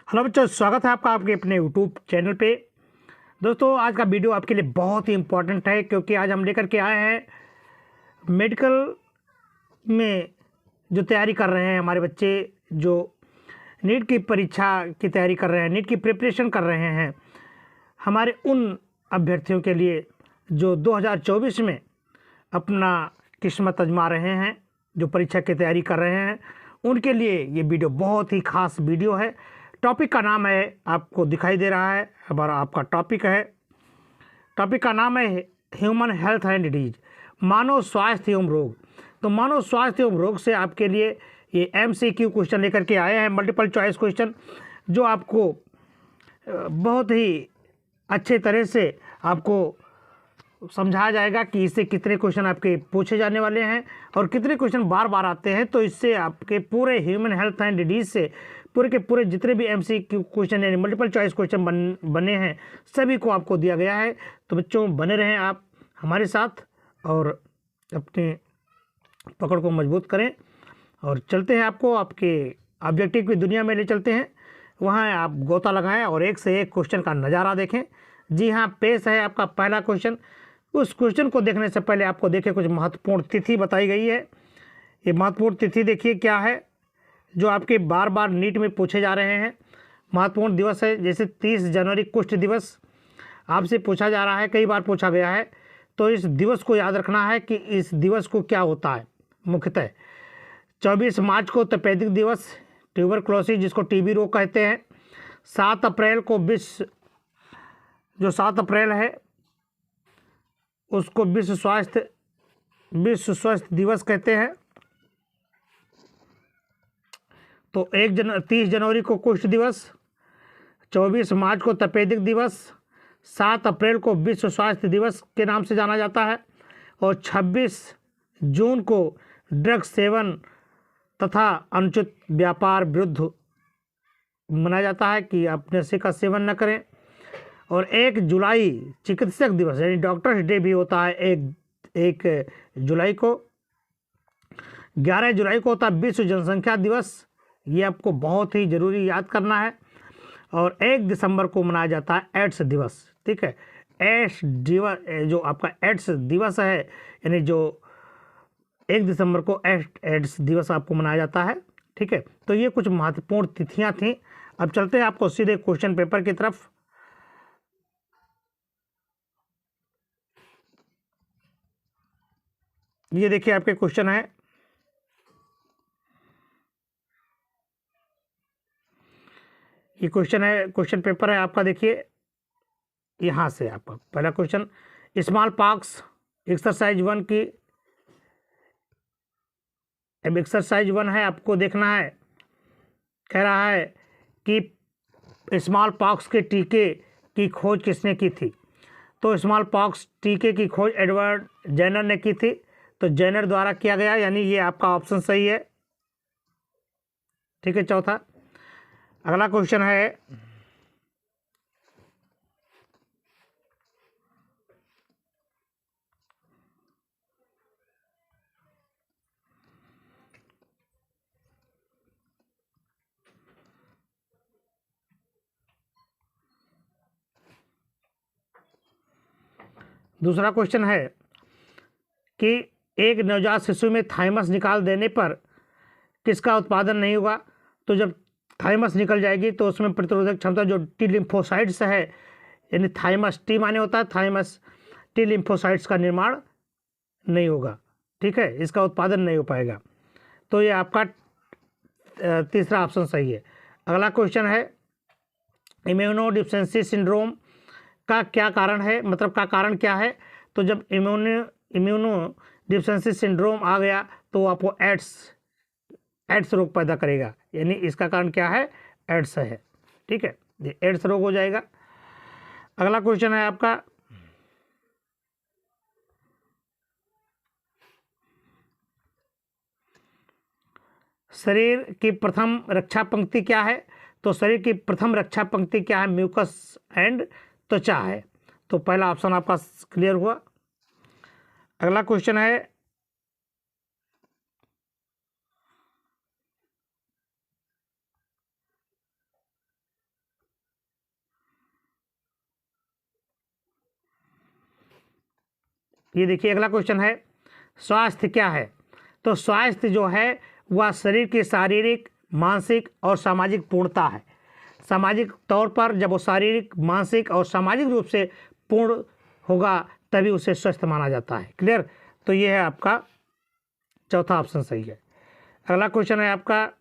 Hello बच्चों, स्वागत है आपका आपके अपने यूट्यूब चैनल पे। दोस्तों, आज का वीडियो आपके लिए बहुत ही इम्पोर्टेंट है क्योंकि आज हम लेकर के आए हैं मेडिकल में जो तैयारी कर रहे हैं हमारे बच्चे, जो नीट की परीक्षा की तैयारी कर रहे हैं, नीट की प्रिपरेशन कर रहे हैं, हमारे उन अभ्यर्थियों के लिए जो 2024 में अपना किस्मत आजमा रहे हैं, जो परीक्षा की तैयारी कर रहे हैं, उनके लिए ये वीडियो बहुत ही खास वीडियो है। टॉपिक का नाम है, आपको दिखाई दे रहा है, हमारा आपका टॉपिक है। टॉपिक का नाम है ह्यूमन हेल्थ एंड डिजीज, मानव स्वास्थ्य एवं रोग। तो मानव स्वास्थ्य एवं रोग से आपके लिए ये MCQ क्वेश्चन लेकर के आए हैं, मल्टीपल चॉइस क्वेश्चन, जो आपको बहुत ही अच्छे तरह से आपको समझाया जाएगा कि इससे कितने क्वेश्चन आपके पूछे जाने वाले हैं और कितने क्वेश्चन बार बार आते हैं। तो इससे आपके पूरे ह्यूमन हेल्थ एंड डिजीज से पूरे के पूरे जितने भी MCQ क्वेश्चन यानी मल्टीपल चॉइस क्वेश्चन बने हैं, सभी को आपको दिया गया है। तो बच्चों, बने रहें आप हमारे साथ और अपने पकड़ को मजबूत करें और चलते हैं, आपको आपके ऑब्जेक्टिव की दुनिया में ले चलते हैं। वहाँ आप गोता लगाएं और एक से एक क्वेश्चन का नज़ारा देखें। जी हाँ, पेश है आपका पहला क्वेश्चन। उस क्वेश्चन को देखने से पहले आपको देखिए कुछ महत्वपूर्ण तिथि बताई गई है। ये महत्वपूर्ण तिथि देखिए क्या है, जो आपके बार बार नीट में पूछे जा रहे हैं। महत्वपूर्ण दिवस है, जैसे 30 जनवरी कुष्ठ दिवस आपसे पूछा जा रहा है, कई बार पूछा गया है। तो इस दिवस को याद रखना है कि इस दिवस को क्या होता है मुख्यतः। 24 मार्च को तपेदिक दिवस, ट्यूबरक्लोसिस जिसको TB रोग कहते हैं। 7 अप्रैल को जो 7 अप्रैल है उसको विश्व स्वास्थ्य दिवस कहते हैं। तो 30 जनवरी को कुष्ठ दिवस, 24 मार्च को तपेदिक दिवस, 7 अप्रैल को विश्व स्वास्थ्य दिवस के नाम से जाना जाता है और 26 जून को ड्रग सेवन तथा अनुचित व्यापार विरुद्ध मनाया जाता है कि आप नशे का सेवन न करें। और 1 जुलाई चिकित्सक दिवस यानी डॉक्टर्स डे भी होता है। एक जुलाई को, 11 जुलाई को होता है विश्व जनसंख्या दिवस। ये आपको बहुत ही ज़रूरी याद करना है। और 1 दिसंबर को मनाया जाता है एड्स दिवस। ठीक है, एड्स दिवस जो आपका एड्स दिवस है, यानी जो 1 दिसंबर को एड्स दिवस आपको मनाया जाता है। ठीक है, तो ये कुछ महत्वपूर्ण तिथियां थीं। अब चलते हैं आपको सीधे क्वेश्चन पेपर की तरफ। ये देखिए आपके क्वेश्चन है, ये क्वेश्चन पेपर है आपका। देखिए यहाँ से आपका पहला क्वेश्चन, स्मॉल पॉक्स एक्सरसाइज 1 की। अब एक्सरसाइज 1 है, आपको देखना है। कह रहा है कि स्मॉल पॉक्स के टीके की खोज किसने की थी। तो स्मॉल पॉक्स टीके की खोज एडवर्ड जेनर ने की थी। तो जेनर द्वारा किया गया, यानी ये आपका ऑप्शन सही है। ठीक है, चौथा। अगला क्वेश्चन है, दूसरा क्वेश्चन है कि एक नवजात शिशु में थाइमस निकाल देने पर किसका उत्पादन नहीं होगा। तो जब थाइमस निकल जाएगी तो उसमें प्रतिरोधक क्षमता जो टी लिम्फोसाइट्स है, यानी थाइमस, टी माने होता है थाइमस, टी लिम्फोसाइट्स का निर्माण नहीं होगा। ठीक है, इसका उत्पादन नहीं हो पाएगा। तो ये आपका तीसरा ऑप्शन सही है। अगला क्वेश्चन है, इम्यूनोडिफिशियंसी सिंड्रोम का क्या कारण है, मतलब का कारण क्या है। तो जब इम्यूनोडिफिशियंसी सिंड्रोम आ गया तो आपको एड्स रोग पैदा करेगा, यानी इसका कारण क्या है, एड्स है। ठीक है, ये एड्स रोग हो जाएगा। अगला क्वेश्चन है आपका, शरीर की प्रथम रक्षा पंक्ति क्या है। तो शरीर की प्रथम रक्षा पंक्ति क्या है, म्यूकस एंड त्वचा है। तो पहला ऑप्शन आपका क्लियर हुआ। अगला क्वेश्चन है, ये देखिए अगला क्वेश्चन है, स्वास्थ्य क्या है? तो स्वास्थ्य जो है वह शरीर की शारीरिक, मानसिक और सामाजिक पूर्णता है। सामाजिक तौर पर जब वो शारीरिक, मानसिक और सामाजिक रूप से पूर्ण होगा तभी उसे स्वस्थ माना जाता है। क्लियर? तो ये है आपका चौथा ऑप्शन सही है। अगला क्वेश्चन है आपका,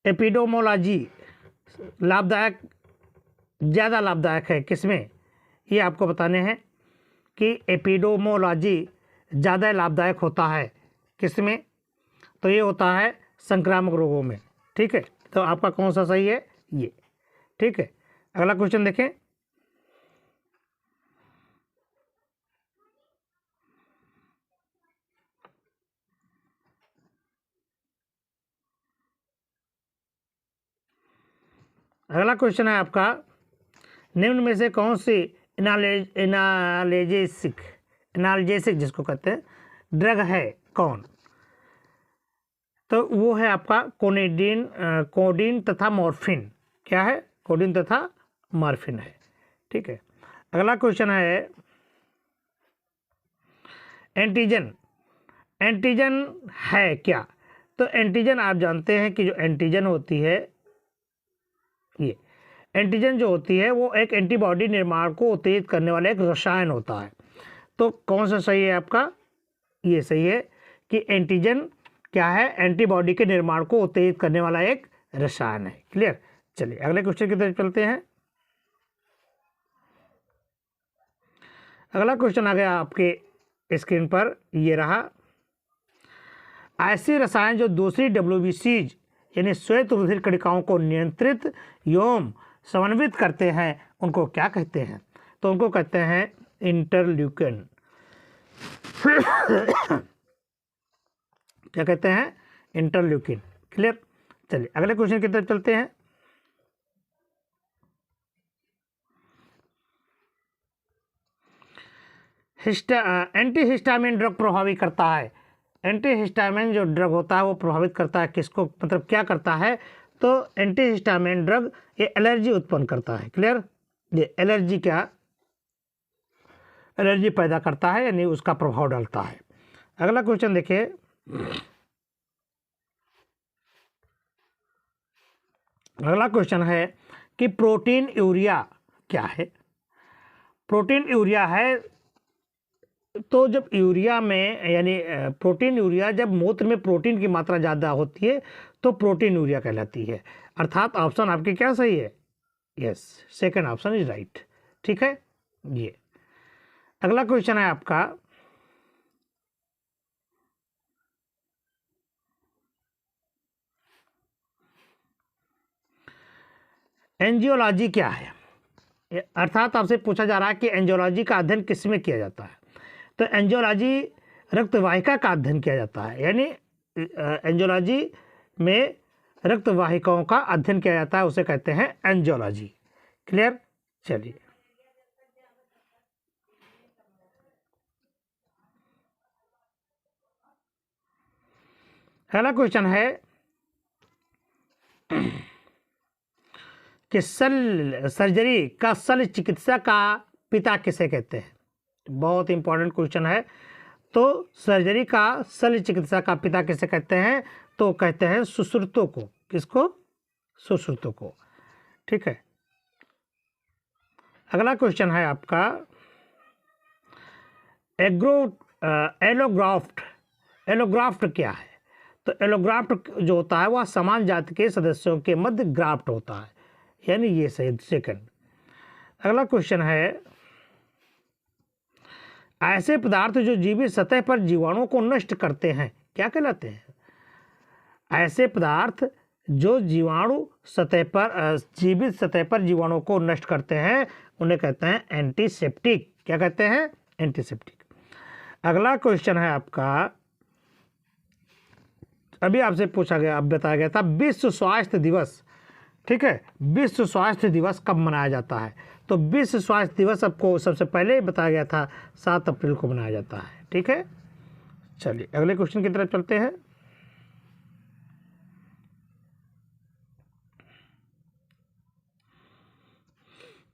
एपिडोमोलॉजी लाभदायक, ज़्यादा लाभदायक है किसमें? ये आपको बताने हैं कि एपिडोमोलॉजी ज़्यादा लाभदायक होता है किसमें? तो ये होता है संक्रामक रोगों में। ठीक है, तो आपका कौन सा सही है? ये। ठीक है, अगला क्वेश्चन देखें। अगला क्वेश्चन है आपका, निम्न में से कौन सी एनाल्जेसिक जिसको कहते हैं ड्रग है कौन? तो वो है आपका कोडीन तथा मॉर्फिन। क्या है? कोडीन तथा मॉर्फिन है। ठीक है, अगला क्वेश्चन है, एंटीजन। एंटीजन है क्या? तो एंटीजन आप जानते हैं कि जो एंटीजन होती है, ये एंटीजन जो होती है वो एक एंटीबॉडी निर्माण को उत्तेजित करने वाला एक रसायन होता है। तो कौन सा सही है आपका? ये सही है कि एंटीजन क्या है? एंटीबॉडी के निर्माण को उत्तेजित करने वाला एक रसायन है। क्लियर? चलिए अगले क्वेश्चन की तरफ चलते हैं। अगला क्वेश्चन आ गया आपके स्क्रीन पर, ये रहा, ऐसे रसायन जो दूसरी WBCs यानी श्वेत रुधिर कणिकाओं को नियंत्रित एवं समन्वित करते हैं उनको क्या कहते हैं? तो उनको कहते हैं इंटरल्यूकिन। क्या कहते हैं? इंटरल्यूकिन। क्लियर? चलिए अगले क्वेश्चन की तरफ चलते हैं। एंटीहिस्टामिन ड्रग प्रभावी करता है। एंटीहिस्टामिन जो ड्रग होता है वो प्रभावित करता है किसको? मतलब क्या करता है? तो एंटीहिस्टामिन ड्रग ये एलर्जी उत्पन्न करता है। क्लियर? ये एलर्जी एलर्जी पैदा करता है, यानी उसका प्रभाव डालता है। अगला क्वेश्चन देखिए, अगला क्वेश्चन है कि प्रोटीन यूरिया क्या है? प्रोटीन यूरिया है, तो जब यूरिया में यानी प्रोटीन यूरिया, जब मूत्र में प्रोटीन की मात्रा ज़्यादा होती है तो प्रोटीन यूरिया कहलाती है। अर्थात ऑप्शन आपके क्या सही है? Yes, second option is right. ठीक है, ये अगला क्वेश्चन है आपका, एंजियोलॉजी क्या है? अर्थात आपसे पूछा जा रहा है कि एंजियोलॉजी का अध्ययन किस में किया जाता है? तो एंजियोलॉजी रक्तवाहिका का अध्ययन किया जाता है, यानी एंजियोलॉजी में रक्तवाहिकाओं का अध्ययन किया जाता है, उसे कहते हैं एंजियोलॉजी। क्लियर? चलिए अगला क्वेश्चन है कि सर्जरी का शल्य चिकित्सा का पिता किसे कहते हैं? बहुत इंपॉर्टेंट क्वेश्चन है। तो सर्जरी का शल्य चिकित्सा का पिता किसे कहते हैं? तो कहते हैं सुश्रुतों को। किसको? सुश्रुतों को। ठीक है, अगला क्वेश्चन है आपका, एलोग्राफ्ट। एलोग्राफ्ट क्या है? तो एलोग्राफ्ट जो होता है वह समान जाति के सदस्यों के मध्य ग्राफ्ट होता है, यानी ये सही सेकंड। अगला क्वेश्चन है, ऐसे पदार्थ जो जीवित सतह पर जीवाणुओं को नष्ट करते हैं क्या कहलाते हैं? ऐसे पदार्थ जो जीवित सतह पर जीवाणुओं को नष्ट करते हैं उन्हें कहते हैं एंटीसेप्टिक। क्या कहते हैं? एंटीसेप्टिक। अगला क्वेश्चन है आपका, अभी आपसे पूछा गया, अब बताया गया था, विश्व स्वास्थ्य दिवस। ठीक है, विश्व स्वास्थ्य दिवस कब मनाया जाता है? तो विश्व स्वास्थ्य दिवस आपको सबसे पहले बताया गया था 7 अप्रैल को मनाया जाता है। ठीक है, चलिए अगले क्वेश्चन की तरफ चलते हैं।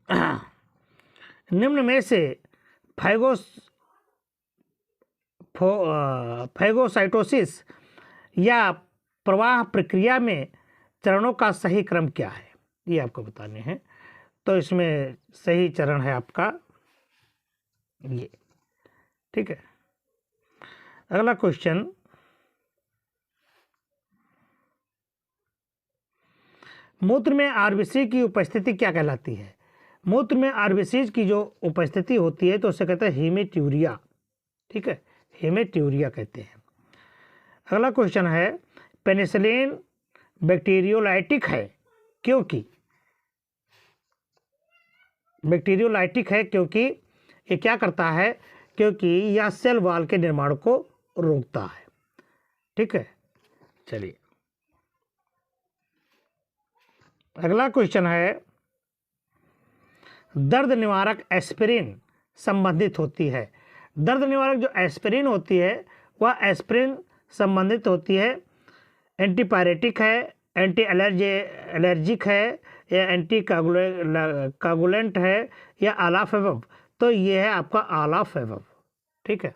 निम्न में से फैगोसाइटोसिस या प्रवाह प्रक्रिया में चरणों का सही क्रम क्या है, ये आपको बताने हैं। तो इसमें सही चरण है आपका ये, ठीक है। अगला क्वेश्चन, मूत्र में आरबीसी की उपस्थिति क्या कहलाती है? मूत्र में आरबीसी की जो उपस्थिति होती है तो उसे कहते हैं हीमेट्यूरिया, ठीक है, हीमेट्यूरिया कहते हैं। अगला क्वेश्चन है, पेनिसिलिन बैक्टीरियोलाइटिक है क्योंकि ये क्या करता है, क्योंकि यह सेल वॉल के निर्माण को रोकता है, ठीक है। चलिए अगला क्वेश्चन है, दर्द निवारक एस्पिरिन संबंधित होती है। दर्द निवारक जो एस्पिरिन होती है वह एस्पिरिन संबंधित होती है, एंटीपायरेटिक है, एंटी एलर्जिक है, या एंटी कागुलेंट है, या आलाफेवब। तो ये है आपका आलाफेवब, ठीक है।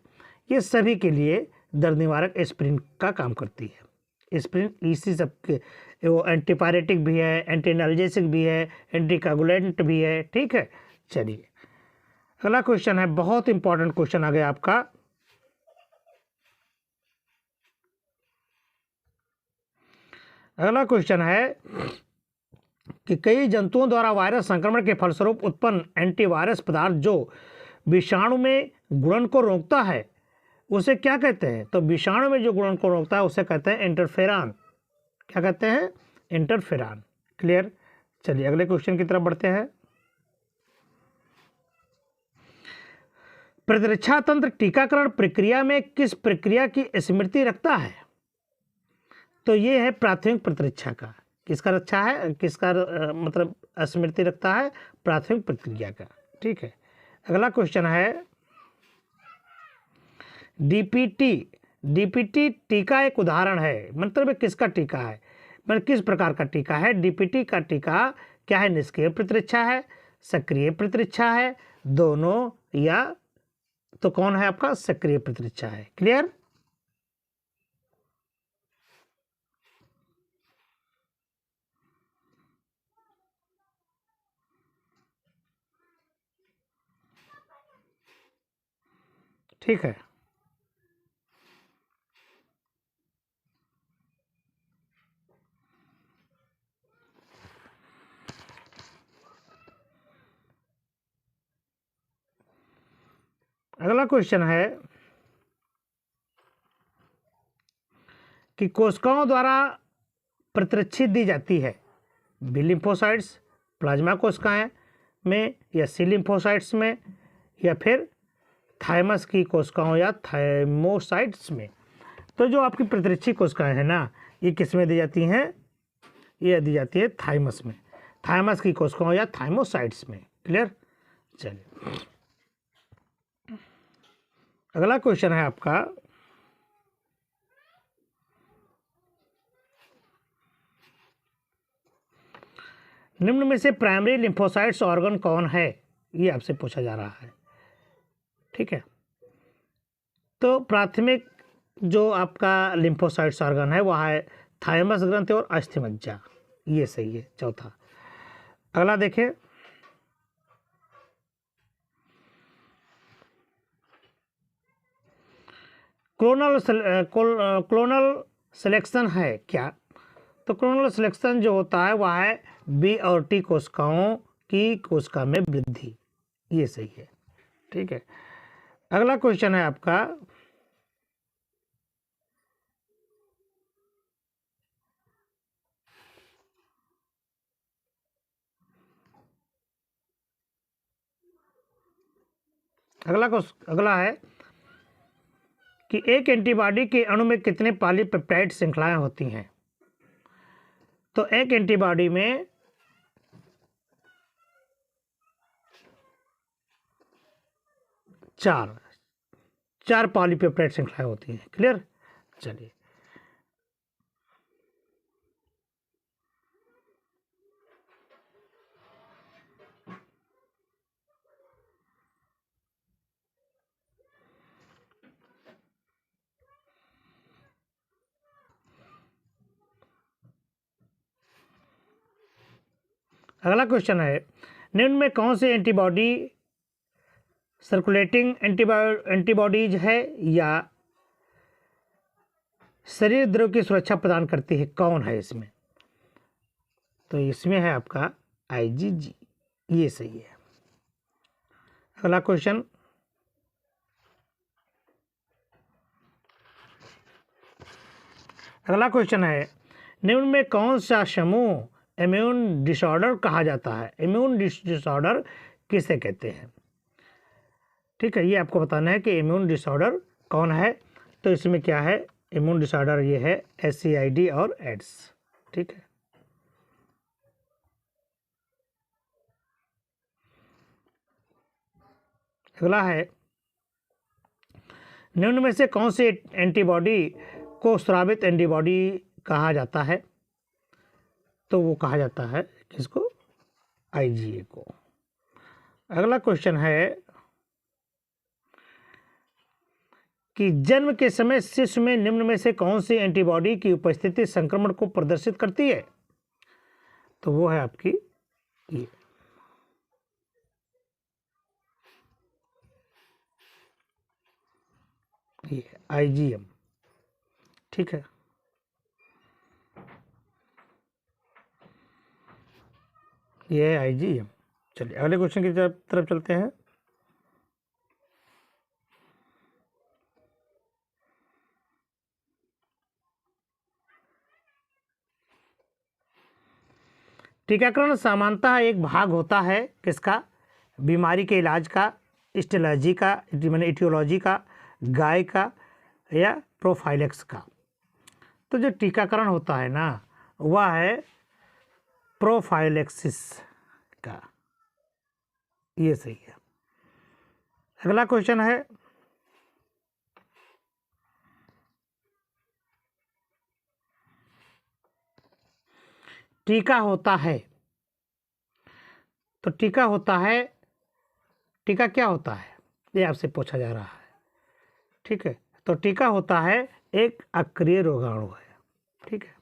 ये सभी के लिए दर्द निवारक एस्पिरिन का काम करती है। एस्पिरिन इसी सब के, वो एंटीपायरेटिक भी है, एंटी एनाल्जेसिक भी है, एंटी कागुलेंट भी है, ठीक है। चलिए अगला क्वेश्चन है, बहुत इंपॉर्टेंट क्वेश्चन आ गया आपका। अगला क्वेश्चन है कि कई जंतुओं द्वारा वायरस संक्रमण के फलस्वरूप उत्पन्न एंटीवायरस पदार्थ जो विषाणु में गुणन को रोकता है उसे क्या कहते हैं? तो विषाणु में जो गुणन को रोकता है उसे कहते हैं इंटरफेरॉन। क्या कहते हैं? इंटरफेरॉन। क्लियर। चलिए अगले क्वेश्चन की तरफ बढ़ते हैं। प्रतिरक्षा तंत्र टीकाकरण प्रक्रिया में किस प्रक्रिया की स्मृति रखता है? तो ये है प्राथमिक प्रतिरक्षा का। किसका रक्षा है, किसका मतलब स्मृति रखता है? प्राथमिक प्रक्रिया का, ठीक है। अगला क्वेश्चन है, डीपीटी। डीपीटी टीका एक उदाहरण है, मतलब किसका टीका है, मतलब किस प्रकार का टीका है? डीपीटी का टीका क्या है? निष्क्रिय प्रतिरक्षा है, सक्रिय प्रतिरक्षा है, दोनों, या तो कौन है आपका? सक्रिय प्रतिरक्षा है। क्लियर। ठीक है। अगला क्वेश्चन है कि कोशिकाओं द्वारा प्रतिरक्षी दी जाती है बी लिम्फोसाइट्स, प्लाज्मा कोशिकाएं में, या सी लिम्फोसाइट्स में, या फिर थाइमस की कोशिकाओं या थाइमोसाइट्स में। तो जो आपकी प्रतिरक्षी कोशिकाएं हैं ना, ये किस में दी जाती हैं? ये दी जाती है थाइमस में, थाइमस की कोशिकाओं या थाइमोसाइट्स में। क्लियर। चलिए अगला क्वेश्चन है आपका, निम्न में से प्राइमरी लिम्फोसाइट्स ऑर्गन कौन है? ये आपसे पूछा जा रहा है, ठीक है। तो प्राथमिक जो आपका लिम्फोसाइट्स ऑर्गन है वह है थाइमस ग्रंथि और अस्थिमज्जा। ये सही है, चौथा। अगला देखें, क्लोनल सिलेक्शन है क्या? तो क्लोनल सिलेक्शन जो होता है वह है बी और टी कोशिकाओं की कोशिका में वृद्धि। ये सही है, ठीक है। अगला क्वेश्चन है आपका, अगला है कि एक एंटीबॉडी के अणु में कितने पॉलीपेप्टाइड श्रृंखलाएं होती हैं? तो एक एंटीबॉडी में 4 पॉलीपेप्टाइड श्रृंखलाएं होती हैं। क्लियर। चलिए अगला क्वेश्चन है, निम्न में कौन सी एंटीबॉडी सर्कुलेटिंग एंटीबॉडीज है या शरीर द्रव की सुरक्षा प्रदान करती है, कौन है इसमें? तो इसमें है आपका IgG, ये सही है। अगला क्वेश्चन, अगला क्वेश्चन है, निम्न में कौन सा समूह इम्यून डिसऑर्डर कहा जाता है? इम्यून डिसऑर्डर किसे कहते हैं? ठीक है, ये आपको बताना है कि इम्यून डिसऑर्डर कौन है। तो इसमें क्या है, इम्यून डिसऑर्डर ये है SCID और एड्स। ठीक है, अगला है, निम्न में से कौन सी एंटीबॉडी को स्रावित एंटीबॉडी कहा जाता है? तो वो कहा जाता है किसको? IgA को। अगला क्वेश्चन है कि जन्म के समय शिशु में निम्न में से कौन सी एंटीबॉडी की उपस्थिति संक्रमण को प्रदर्शित करती है? तो वो है आपकी ये IgM। ठीक है, ये है IgM। चलिए अगले क्वेश्चन की तरफ चलते हैं। टीकाकरण सामान्यतः एक भाग होता है किसका? बीमारी के इलाज का, एस्टियोलॉजी का, मैंने इटियोलॉजी का, गाय का या प्रोफाइलेक्स का। तो जो टीकाकरण होता है ना, वह है प्रोफाइलेक्सिस का, ये सही है। अगला क्वेश्चन है, टीका होता है, तो टीका होता है, टीका क्या होता है, ये आपसे पूछा जा रहा है। ठीक है, तो टीका होता है एक अक्रिय रोगाणु है। ठीक है,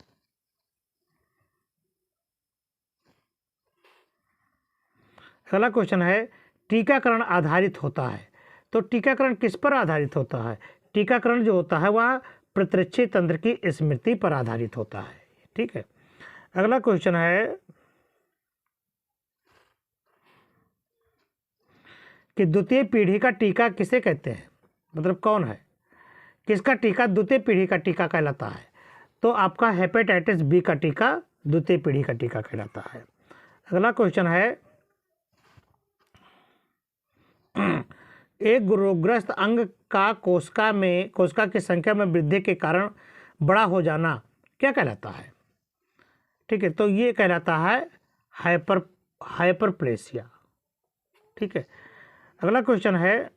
अगला क्वेश्चन है, टीकाकरण आधारित होता है, तो टीकाकरण किस पर आधारित होता है? टीकाकरण जो होता है वह प्रतिरक्षी तंत्र की स्मृति पर आधारित होता है। ठीक है, अगला क्वेश्चन है कि द्वितीय पीढ़ी का टीका किसे कहते हैं? मतलब कौन है, किसका टीका द्वितीय पीढ़ी का टीका कहलाता है? तो आपका हेपेटाइटिस बी का टीका द्वितीय पीढ़ी का टीका कहलाता है। अगला क्वेश्चन है, एक रोगग्रस्त अंग का कोशिका की संख्या में वृद्धि के कारण बड़ा हो क्या कहलाता है? ठीक है, तो ये कहलाता है हाइपरप्लेसिया। ठीक है, अगला क्वेश्चन है,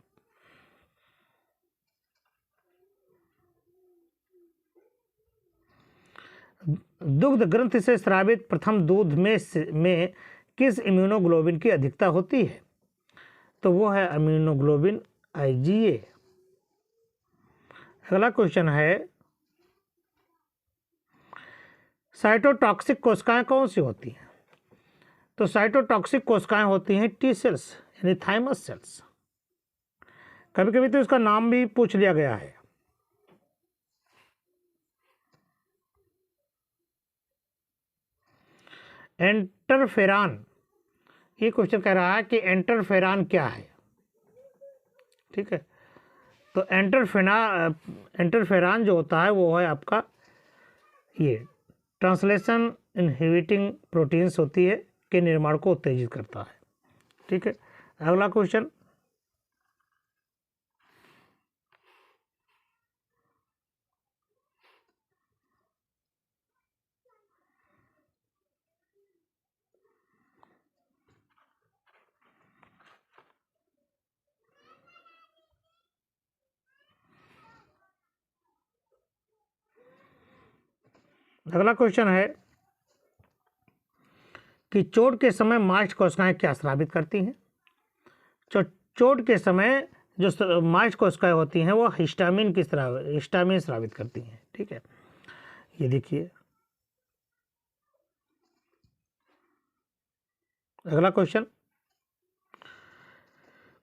दुग्ध ग्रंथि से स्रावित प्रथम दूध में किस इम्यूनोग्लोबिन की अधिकता होती है? तो वो है इम्यूनोग्लोबिन IgA। अगला क्वेश्चन है, साइटोटॉक्सिक कोशिकाएं कौन सी होती हैं? तो साइटोटॉक्सिक कोशिकाएं होती हैं T सेल्स यानी थाइमस सेल्स। कभी कभी तो इसका नाम भी पूछ लिया गया है। इंटरफेरान, ये क्वेश्चन कह रहा है कि इंटरफेरान क्या है। ठीक है, तो इंटरफेरान जो होता है वो है आपका ये ट्रांसलेशन इनहिबिटिंग प्रोटीन्स होती है के निर्माण को उत्तेजित करता है। ठीक है, अगला क्वेश्चन, अगला क्वेश्चन है कि चोट के समय मास्ट कोशिकाएं क्या स्रावित करती हैं? चोट के समय जो मास्ट कोशिकाएं होती हैं वो हिस्टामिन स्रावित करती हैं। ठीक है, ये देखिए, अगला क्वेश्चन,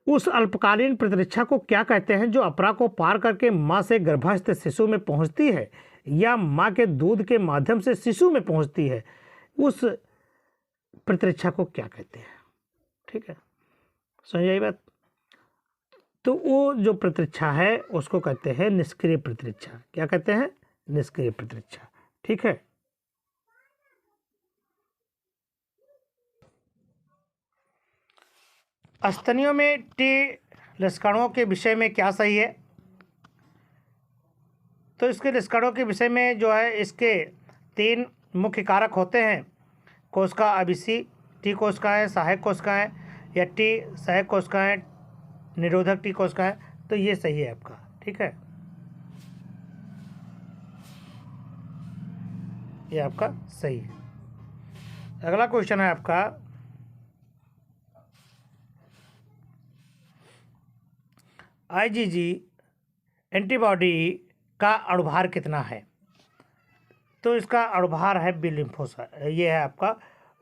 उस अल्पकालीन प्रतिरक्षा को क्या कहते हैं जो अपरा को पार करके मां से गर्भस्थ शिशु में पहुंचती है या मां के दूध के माध्यम से शिशु में पहुंचती है? उस प्रतिरक्षा को क्या कहते हैं? ठीक है, समझ आई बात? तो वो जो प्रतिरक्षा है उसको कहते हैं निष्क्रिय प्रतिरक्षा। क्या कहते हैं? निष्क्रिय प्रतिरक्षा। ठीक है, स्तनियों में टी लक्षणों के विषय में क्या सही है? तो इसके लक्षणों के विषय में जो है, इसके 3 मुख्य कारक होते हैं। कोशिका अभिसी, टी कोशिकाएं, सहायक कोशिकाएं, या टी सहायक कोशिकाएं, निरोधक टी कोशिकाएं। तो ये सही है आपका। ठीक है, ये आपका सही है। अगला क्वेश्चन है आपका, आईजीजी एंटीबॉडी का अणुभार कितना है? तो इसका अणुभार है बी लिम्फोसा, ये है आपका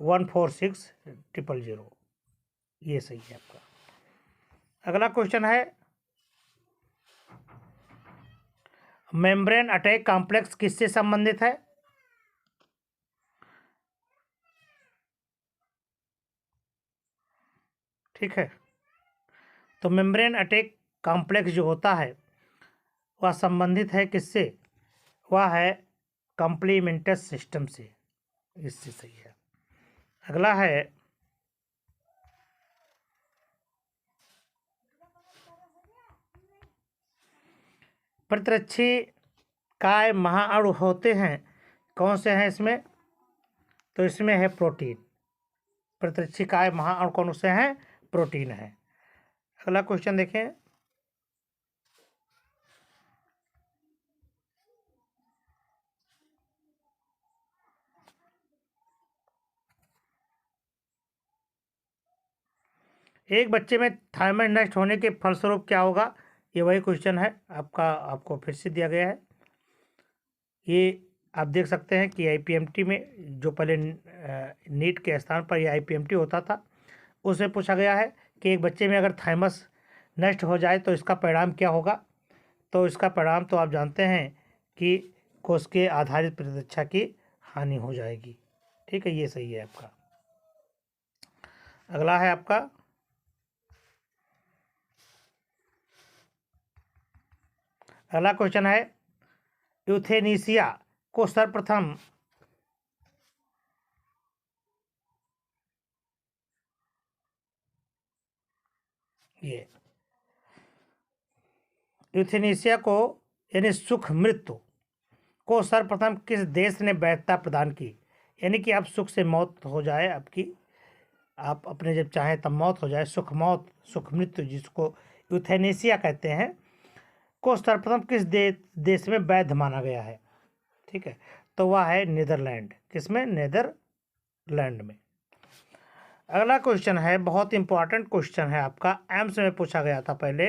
146,000। ये सही है आपका। अगला क्वेश्चन है, मेम्ब्रेन अटैक कॉम्प्लेक्स किससे संबंधित है? ठीक है, तो मेम्ब्रेन अटैक कॉम्प्लेक्स जो होता है वह संबंधित है किससे? वह है कॉम्प्लीमेंटस सिस्टम से। इससे सही है। अगला है, प्रतिरक्षी काय महाअणु होते हैं, कौन से हैं इसमें? तो इसमें है प्रोटीन। प्रतिरक्षी काय महाअणु कौन से हैं? प्रोटीन है। अगला क्वेश्चन देखें, एक बच्चे में थायराइड नष्ट होने के फलस्वरूप क्या होगा? ये वही क्वेश्चन है आपका, आपको फिर से दिया गया है। ये आप देख सकते हैं कि आईपीएमटी में जो पहले नीट के स्थान पर ये आईपीएमटी होता था, उसमें पूछा गया है कि एक बच्चे में अगर थाइमस नष्ट हो जाए तो इसका परिणाम क्या होगा? तो इसका परिणाम तो आप जानते हैं कि कोशिकीय आधारित प्रतिरक्षा की हानि हो जाएगी। ठीक है, ये सही है आपका। अगला है आपका, अगला क्वेश्चन है, यूथेनेसिया को सर्वप्रथम ये यूथेनेसिया को यानी सुख मृत्यु को सर्वप्रथम किस देश ने वैधता प्रदान की? यानी कि आप सुख से मौत हो जाए आपकी, आप अपने जब चाहें तब मौत हो जाए, सुख मौत, सुख मृत्यु जिसको यूथेनेसिया कहते हैं, को सर्वप्रथम किस देश में वैध माना गया है? ठीक है, तो वह है नीदरलैंड। किसमें? नीदरलैंड में। अगला क्वेश्चन है, बहुत इंपॉर्टेंट क्वेश्चन है आपका, एम्स में पूछा गया था पहले,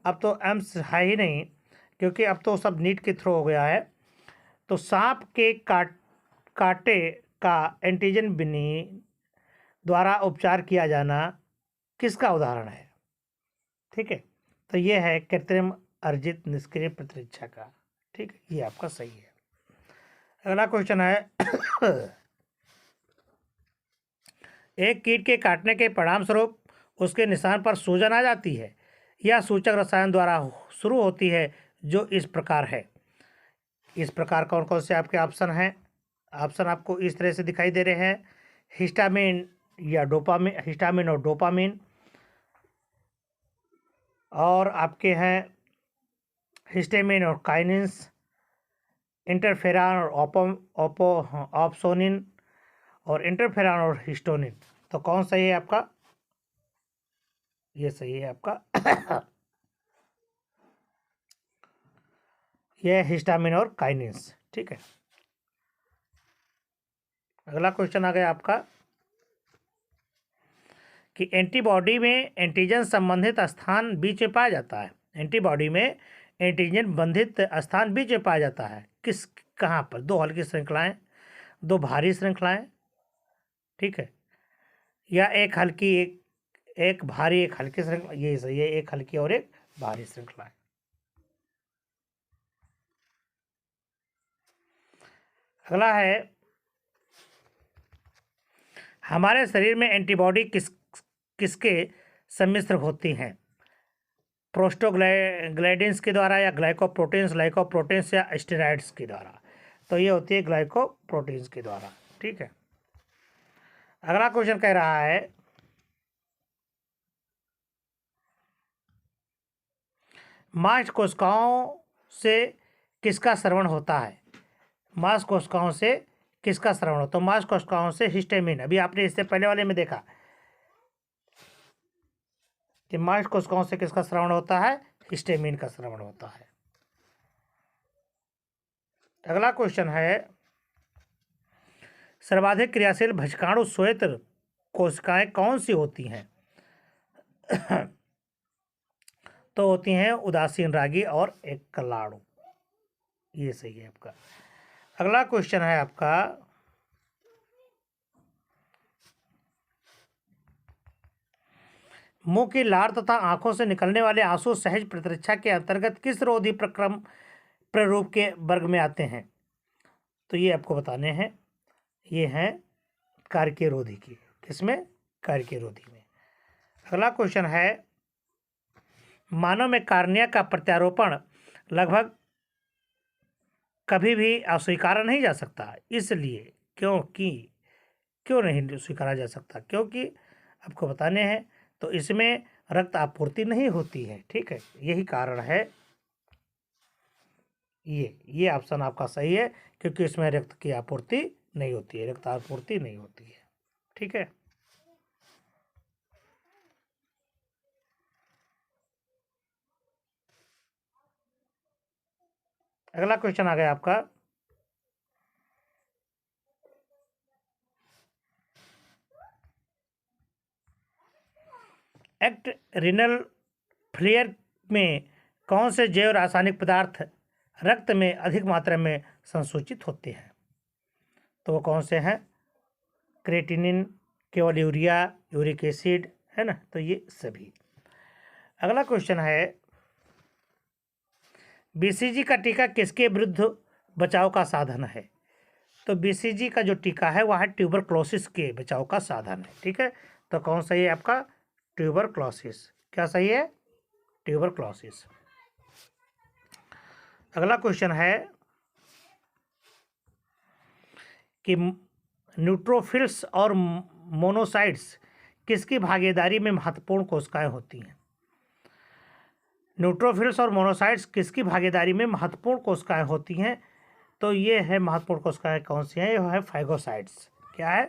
अब तो एम्स है ही नहीं क्योंकि अब तो सब नीट के थ्रू हो गया है। तो सांप के काटे का एंटीजन बिनी द्वारा उपचार किया जाना किसका उदाहरण है? ठीक है, तो ये है कृत्रिम अर्जित निष्क्रिय प्रतिरक्षा का। ठीक है, ये आपका सही है। अगला क्वेश्चन है, एक कीट के काटने के परिणाम स्वरूप उसके निशान पर सूजन आ जाती है, यह सूचक रसायन द्वारा शुरू होती है जो इस प्रकार है। इस प्रकार कौन कौन से आपके ऑप्शन हैं? ऑप्शन आपको इस तरह से दिखाई दे रहे हैं, हिस्टामिन या डोपामिन, हिस्टामिन और डोपामिन, और आपके हैं हिस्टामिन और काइनिन्स, इंटरफेरॉन और ऑप्सोनिन, और इंटरफेरॉन और हिस्टोनिन। तो कौन सही है आपका? ये सही है आपका ये हिस्टामिन और काइनिन्स। ठीक है, अगला क्वेश्चन आ गया आपका कि एंटीबॉडी में एंटीजन संबंधित स्थान बीच में पाया जाता है। एंटीबॉडी में एंटीजन बंधित स्थान बीच में पाया जाता है, किस कहाँ पर? 2 हल्की श्रृंखलाएं, 2 भारी श्रृंखलाएं। ठीक है, या एक हल्की एक भारी एक हल्की श्रृंखला, ये सही है, एक हल्की और एक भारी श्रृंखला है। अगला है, हमारे शरीर में एंटीबॉडी किसके सम्मिश्र होती हैं? प्रोस्टोग्लैंडिन्स के द्वारा, या ग्लाइकोप्रोटीन्स या स्टेरॉइड्स के द्वारा? तो ये होती है ग्लाइकोप्रोटीन्स के द्वारा। ठीक है। अगला क्वेश्चन कह रहा है, मांस कोशिकाओं से किसका स्रवण होता है? मांस कोशिकाओं से किसका स्रवण होता है? तो मांस कोशिकाओं से हिस्टामिन। अभी आपने इससे पहले वाले में देखा कि मांस कोशिकाओं से किसका स्रवण होता है? हिस्टामिन का स्रवण होता है। अगला क्वेश्चन है, सर्वाधिक क्रियाशील भक्षकाणु श्वेत कोशिकाएं कौन सी होती हैं? तो होती हैं उदासीन रागी और एक कलाड़ू। ये सही है आपका। अगला क्वेश्चन है आपका, मुंह की लार तथा आंखों से निकलने वाले आंसू सहज प्रतिरक्षा के अंतर्गत किस रोधी प्ररूप के वर्ग में आते हैं? तो ये आपको बताने हैं। ये हैं कार्कीय रोधी की। किसमें? कार्कीय रोधी में। अगला क्वेश्चन है, मानव में कार्निया का प्रत्यारोपण लगभग कभी भी अस्वीकारा नहीं जा सकता, इसलिए क्यों नहीं स्वीकारा जा सकता? क्योंकि आपको बताने हैं, तो इसमें रक्त आपूर्ति नहीं होती है। ठीक है, यही कारण है। ये ऑप्शन आपका सही है, क्योंकि इसमें रक्त की आपूर्ति नहीं होती है, रक्त आपूर्ति नहीं होती है। ठीक है। अगला क्वेश्चन आ गया आपका, एक्ट रीनल फ्लेयर में कौन से जैव रासायनिक पदार्थ रक्त में अधिक मात्रा में संसूचित होते हैं? तो वो कौन से हैं? क्रेटिनिन, केवल यूरिया, यूरिक एसिड, है ना? तो ये सभी। अगला क्वेश्चन है, बीसीजी का टीका किसके विरुद्ध बचाव का साधन है? तो बीसीजी का जो टीका है वह है ट्यूबरक्लोसिस के बचाव का साधन है। ठीक है, तो कौन सही है आपका? ट्यूबरक्लोसिस। क्या सही है? ट्यूबरक्लोसिस। अगला क्वेश्चन है कि न्यूट्रोफिल्स और मोनोसाइट्स किसकी भागीदारी में महत्वपूर्ण कोशिकाएं होती हैं? न्यूट्रोफिल्स और मोनोसाइट्स किसकी भागीदारी में महत्वपूर्ण कोशिकाएं होती हैं? तो ये है महत्वपूर्ण कोशिकाएं कौन सी हैं? ये है फाइगोसाइट्स। क्या है?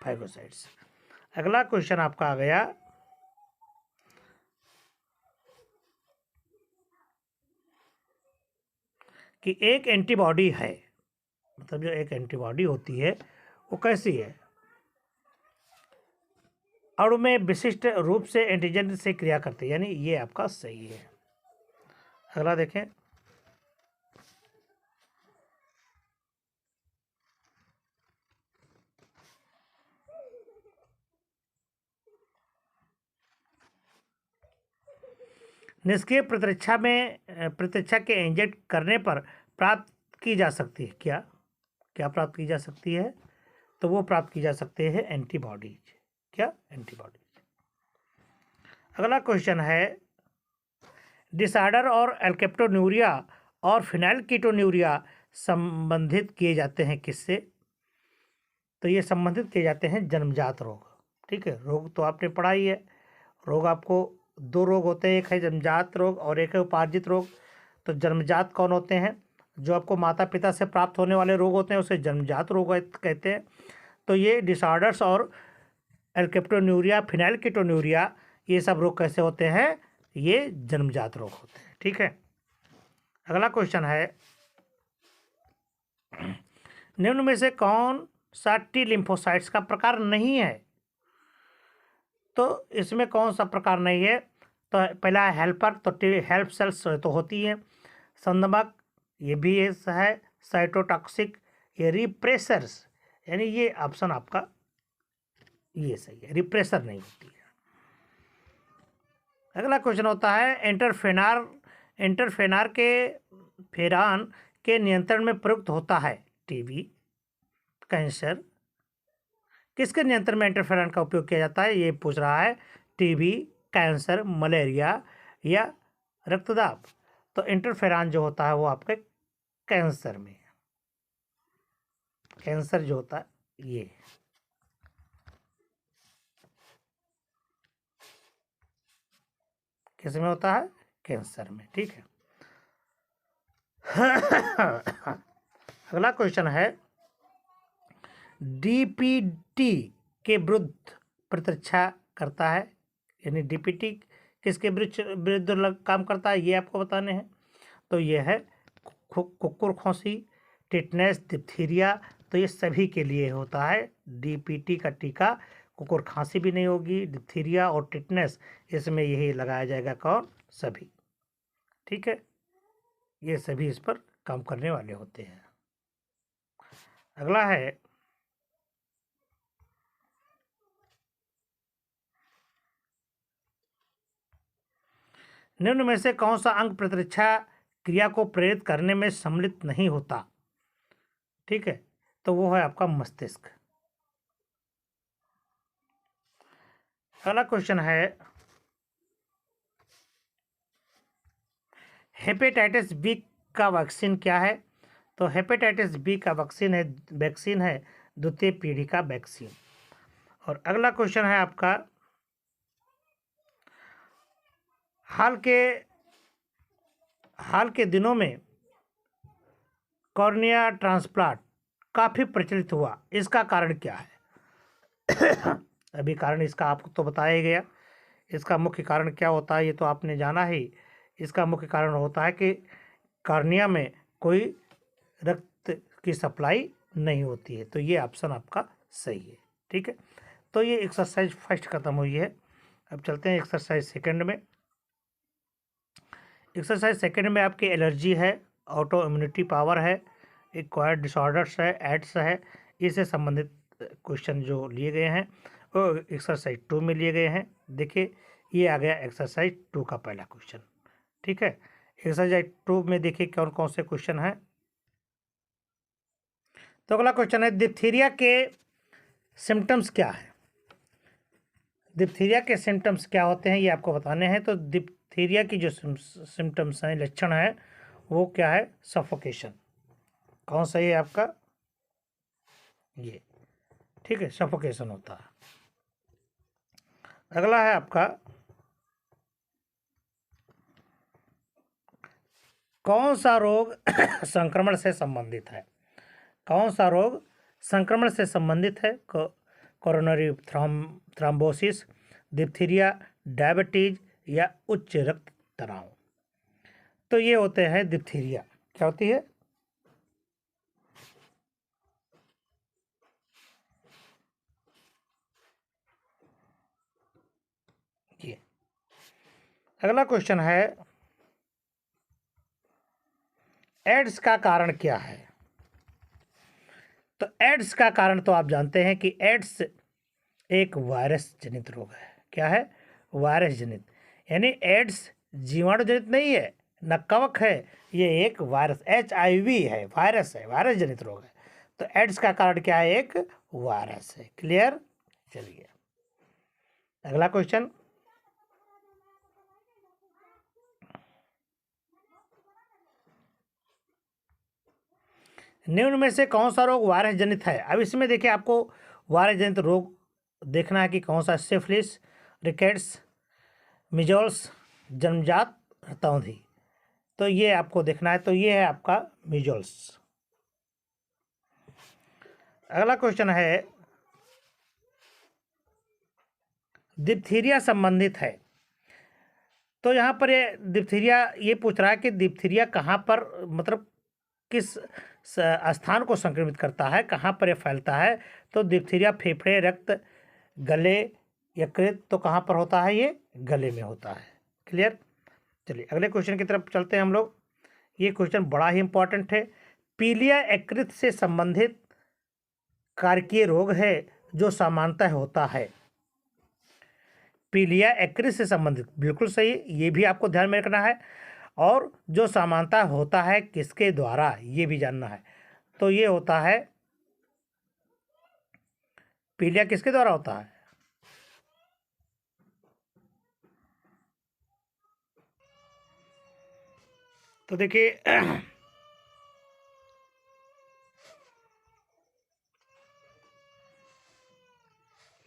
फाइगोसाइट्स। अगला क्वेश्चन आपका आ गया कि एक एंटीबॉडी है, मतलब जो एक एंटीबॉडी होती है वो कैसी है? अणु में विशिष्ट रूप से एंटीजन से क्रिया करती है, यानी ये आपका सही है। अगला देखें, निष्क्रिय प्रतिरक्षा के इंजेक्ट करने पर प्राप्त की जा सकती है क्या प्राप्त की जा सकती है? तो वो प्राप्त की जा सकते हैं एंटीबॉडीज। क्या? एंटीबॉडीज। अगला क्वेश्चन है, डिसऑर्डर और एल्केप्टोन्यूरिया और फिनाइलकीटोन्यूरिया संबंधित किए जाते हैं किससे? तो ये संबंधित किए जाते हैं जन्मजात रोग। ठीक है, रोग तो आपने पढ़ा ही है। रोग आपको दो रोग होते हैं, एक है जन्मजात रोग और एक है उपार्जित रोग। तो जन्मजात कौन होते हैं? जो आपको माता पिता से प्राप्त होने वाले रोग होते हैं उसे जन्मजात रोग कहते हैं। तो ये डिसऑर्डर्स और एल्केप्टोन्यूरिया, फिनाइलकीटोन्यूरिया, ये सब रोग कैसे होते हैं? ये जन्मजात रोग होते हैं। ठीक है। अगला क्वेश्चन है, निम्न में से कौन सा टी लिम्फोसाइट्स का प्रकार नहीं है? तो इसमें कौन सा प्रकार नहीं है? तो पहला है हेल्पर, तो टी हेल्प सेल्स तो होती है। संदमक, ये भी है। साइटोटॉक्सिक, ये रिप्रेसर्स, यानी ये ऑप्शन आपका ये सही है, रिप्रेसर नहीं होती है। अगला क्वेश्चन होता है इंटरफेनार के फेरान के नियंत्रण में प्रयुक्त होता है। टीबी, कैंसर, किसके नियंत्रण में इंटरफेरान का उपयोग किया जाता है, ये पूछ रहा है। टीबी, कैंसर, मलेरिया या रक्तदाब। तो इंटरफेरान जो होता है वो आपके कैंसर में, कैंसर जो होता है ये किस में होता है, कैंसर में। ठीक है। अगला क्वेश्चन है, डीपीटी के विरुद्ध प्रतिरक्षा करता है, यानी डीपीटी किसके विरुद्ध काम करता है, ये आपको बताने हैं। तो ये है कुकुर खांसी, टिटनेस, डिप्थीरिया। तो ये सभी के लिए होता है डीपीटी का टीका। कुकुर खांसी भी नहीं होगी, डिप्थीरिया और टिटनेस इसमें यही लगाया जाएगा। कौन, सभी। ठीक है, ये सभी इस पर काम करने वाले होते हैं। अगला है, निम्न में से कौन सा अंग प्रतिरक्षा क्रिया को प्रेरित करने में सम्मिलित नहीं होता। ठीक है, तो वो है आपका मस्तिष्क। अगला क्वेश्चन है, हेपेटाइटिस बी का वैक्सीन क्या है। तो हेपेटाइटिस बी का वैक्सीन है द्वितीय पीढ़ी का वैक्सीन। और अगला क्वेश्चन है आपका, हाल के दिनों में कॉर्निया ट्रांसप्लांट काफ़ी प्रचलित हुआ, इसका कारण क्या है। अभी कारण इसका आपको तो बताया ही गया। इसका मुख्य कारण क्या होता है ये तो आपने जाना ही। इसका मुख्य कारण होता है कि कॉर्निया में कोई रक्त की सप्लाई नहीं होती है। तो ये ऑप्शन आपका सही है। ठीक है, तो ये एक्सरसाइज फर्स्ट खत्म हुई है। अब चलते हैं एक्सरसाइज सेकंड में। एक्सरसाइज सेकंड में आपकी एलर्जी है, ऑटो इम्यूनिटी पावर है, एक्वायर्ड डिसऑर्डर्स है, एड्स है। इससे संबंधित क्वेश्चन जो लिए गए हैं वो एक्सरसाइज 2 में लिए गए हैं। देखिए, ये आ गया एक्सरसाइज 2 का पहला क्वेश्चन। ठीक है, एक्सरसाइज 2 में देखिए कौन कौन से क्वेश्चन हैं। तो अगला क्वेश्चन है, डिप्थीरिया के सिम्टम्स क्या है। डिप्थीरिया के सिम्टम्स क्या होते हैं ये आपको बताने हैं। तो डिप्थीरिया की जो सिम्टम्स हैं, लक्षण है, वो क्या है, सफोकेशन। कौन सा है आपका, ये। ठीक है, सफोकेशन होता है। अगला है आपका, कौन सा रोग संक्रमण से संबंधित है। कौन सा रोग संक्रमण से संबंधित है, कोरोनरी थ्रोम्बोसिस, डिप्थीरिया, डायबिटीज या उच्च रक्त तनाव। तो ये होते हैं डिप्थीरिया। क्या होती है, ये। अगला क्वेश्चन है, एड्स का कारण क्या है। तो एड्स का कारण तो आप जानते हैं कि एड्स एक वायरस जनित रोग है। क्या है, वायरस जनित, यानी एड्स जीवाणु जनित नहीं है, न कवक है, ये एक वायरस HIV है, वायरस है, वायरस जनित रोग है। तो एड्स का कारण क्या है, एक वायरस है। क्लियर। चलिए अगला क्वेश्चन, निम्न में से कौन सा रोग वायरस जनित है। अब इसमें देखिए, आपको वायरस जनित रोग देखना है कि कौन सा, सिफिलिस, रिकेट्स, मिजल्स, जन्मजात रतौंधी। तो ये आपको देखना है। तो ये है आपका मिजल्स। अगला क्वेश्चन है, डिप्थीरिया संबंधित है। तो यहाँ पर ये डिप्थीरिया ये पूछ रहा है कि डिप्थीरिया कहाँ पर, मतलब किस स्थान को संक्रमित करता है, कहाँ पर ये फैलता है। तो डिप्थीरिया फेफड़े, रक्त, गले, यकृत। तो कहाँ पर होता है, ये गले में होता है। क्लियर। चलिए अगले क्वेश्चन की तरफ चलते हैं हम लोग। ये क्वेश्चन बड़ा ही इंपॉर्टेंट है। पीलिया यकृत से संबंधित कारकीय रोग है जो समानता होता है। पीलिया एक्रिस से संबंधित, बिल्कुल सही, ये भी आपको ध्यान में रखना है। और जो समानता होता है किसके द्वारा, ये भी जानना है। तो ये होता है, पीलिया किसके द्वारा होता है? तो देखिए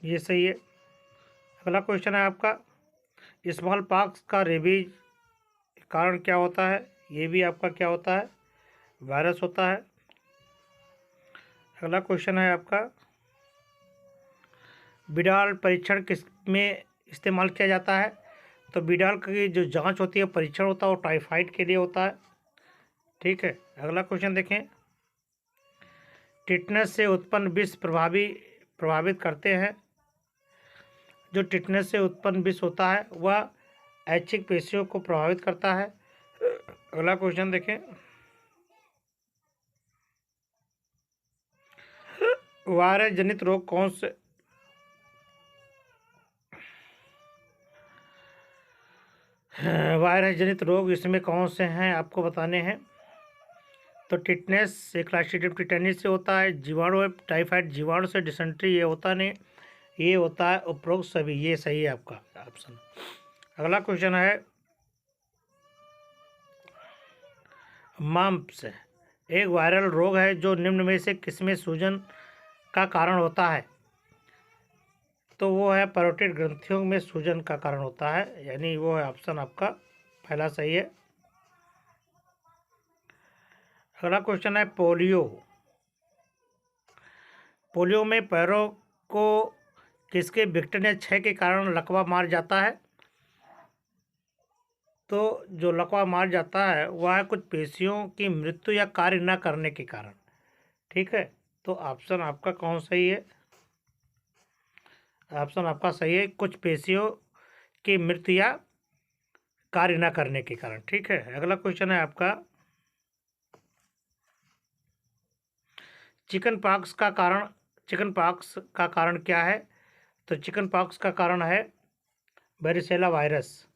ये सही है। अगला क्वेश्चन है आपका, स्मॉल पॉक्स का रेबीज कारण क्या होता है? ये भी आपका क्या होता है? वायरस होता है। अगला क्वेश्चन है आपका, बिडाल परीक्षण किस में इस्तेमाल किया जाता है? तो बिडाल की जो जांच होती है, परीक्षण होता है, वो टाइफाइड के लिए होता है। ठीक है। अगला क्वेश्चन देखें, टिटनेस से उत्पन्न विष प्रभावित करते हैं। जो टिटनेस से उत्पन्न विष होता है वह ऐच्छिक पेशियों को प्रभावित करता है। अगला क्वेश्चन देखें, वायरस जनित रोग कौन से वायरस जनित रोग इसमें कौन से हैं आपको बताने हैं। तो टिटनेस से क्लास्ट्रीडियम टिटेनिस से होता है, जीवाणु टाइफाइड जीवाणु से, डिसेंट्री ये होता नहीं, ये होता है उपरोक्त सभी। ये सही है आपका ऑप्शन। अगला क्वेश्चन है, मम्प्स एक वायरल रोग है जो निम्न में से किसमें सूजन का कारण होता है? तो वो है पैरोटिड ग्रंथियों में सूजन का कारण होता है, यानी वो है ऑप्शन आपका पहला सही है। अगला क्वेश्चन है, पोलियो में पैरों को किसके बैक्टीरिया क्षय के कारण लकवा मार जाता है? तो जो लकवा मार जाता है वह है कुछ पेशियों की मृत्यु या कार्य न करने के कारण। ठीक है। तो ऑप्शन आपका कौन सही है? ऑप्शन आपका सही है, कुछ पेशियों की मृत्यु या कार्य न करने के कारण। ठीक है। अगला क्वेश्चन है आपका, चिकन पॉक्स का कारण क्या है? तो चिकन पॉक्स का कारण है varicella virus.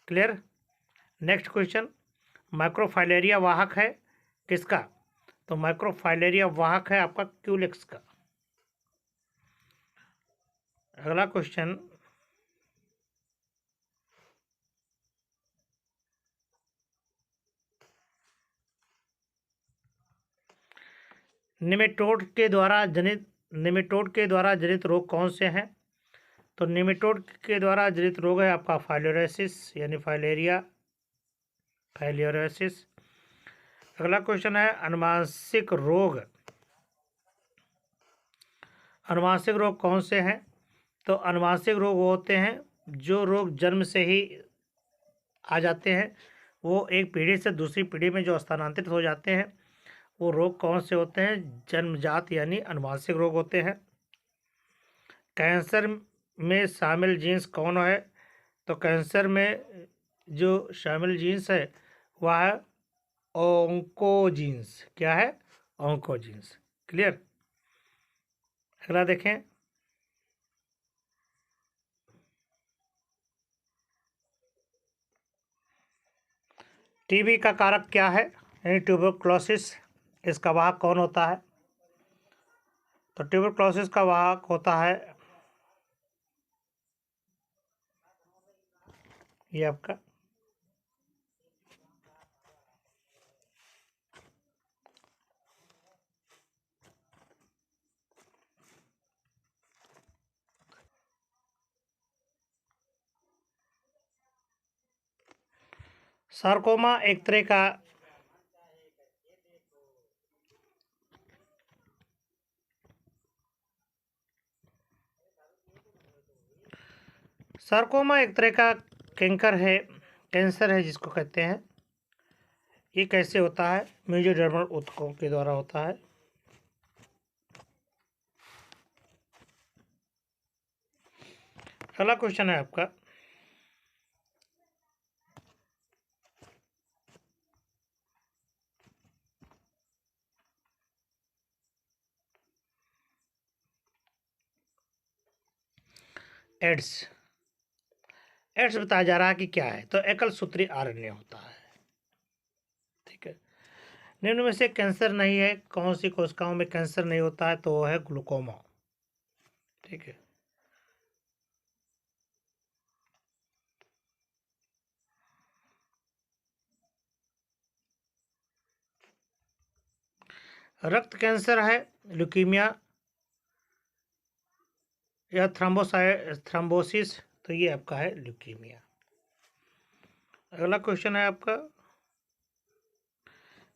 Clear. Next question, microfilaria वाहक है किसका? तो माइक्रोफाइलेरिया वाहक है आपका क्यूलेक्स का। अगला क्वेश्चन, निमेटोड के द्वारा जनित रोग कौन से हैं? तो निमेटोड के द्वारा जनित रोग है आपका फाइलोरेसिस, यानी फाइलियोरेसिस। अगला क्वेश्चन है, अनुवांशिक रोग कौन से हैं? तो अनुवांशिक रोग वो होते हैं जो रोग जन्म से ही आ जाते हैं, वो एक पीढ़ी से दूसरी पीढ़ी में जो स्थानांतरित हो जाते हैं, वो रोग कौन से होते हैं? जन्मजात यानी अनुवांशिक रोग होते हैं। कैंसर में शामिल जीन्स कौन है? तो कैंसर में जो शामिल जीन्स है वह है ऑन्कोजीन्स। क्या है? ऑन्कोजीन्स। क्लियर। अगला देखें, टीबी का कारक क्या है? यानी ट्यूबरक्लोसिस, इसका वाहक कौन होता है? तो ट्यूबरक्लोसिस का वाहक होता है ये आपका सार्कोमा एक तरह का कैंसर है जिसको कहते हैं। ये कैसे होता है? मेजोडर्मल ऊतकों के द्वारा होता है। अगला क्वेश्चन है आपका, एड्स। एड्स बताया जा रहा है कि क्या है, तो एकल सूत्री आरएनए होता है। ठीक है, निम्न में से कैंसर नहीं है, कौन सी कोशिकाओं में कैंसर नहीं होता है, तो वो है ग्लूकोमा। ठीक है, रक्त कैंसर है ल्यूकीमिया या थ्रोम्बोसिस, तो ये आपका है ल्यूकीमिया। अगला क्वेश्चन है आपका,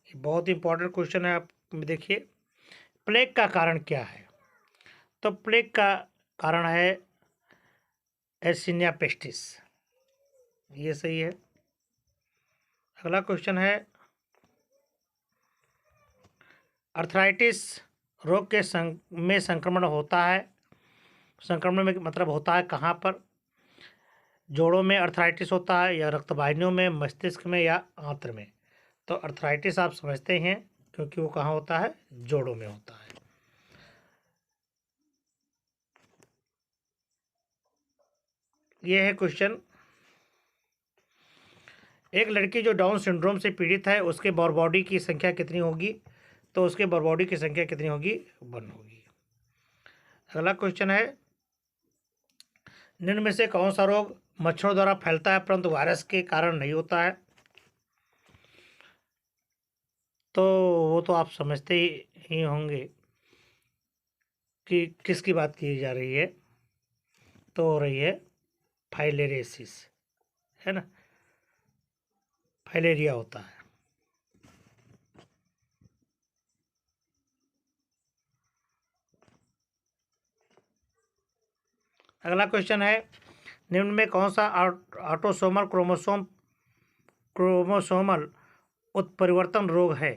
बहुत इंपॉर्टेंट क्वेश्चन है। आप देखिए, प्लेग का कारण क्या है, तो प्लेग का कारण है एर्सिनिया पेस्टिस, ये सही है। अगला क्वेश्चन है, अर्थराइटिस रोग के में संक्रमण होता है, संक्रमण में मतलब होता है कहाँ पर, जोड़ों में अर्थराइटिस होता है या रक्तवाहिनियों में, मस्तिष्क में या आंत्र में, तो अर्थराइटिस आप समझते हैं क्योंकि वो कहाँ होता है, जोड़ों में होता है। ये है क्वेश्चन, एक लड़की जो डाउन सिंड्रोम से पीड़ित है उसके बॉडी की संख्या कितनी होगी, तो उसके बॉडी की संख्या कितनी होगी, 1 होगी। अगला क्वेश्चन है, निम्न में से कौन सा रोग मच्छरों द्वारा फैलता है परंतु वायरस के कारण नहीं होता है, तो वो तो आप समझते ही होंगे कि किसकी बात की जा रही है, तो हो रही है फाइलेरियासिस, है ना, फाइलेरिया होता है। अगला क्वेश्चन है, निम्न में कौन सा ऑटोसोमल क्रोमोसोमल उत्परिवर्तन रोग है,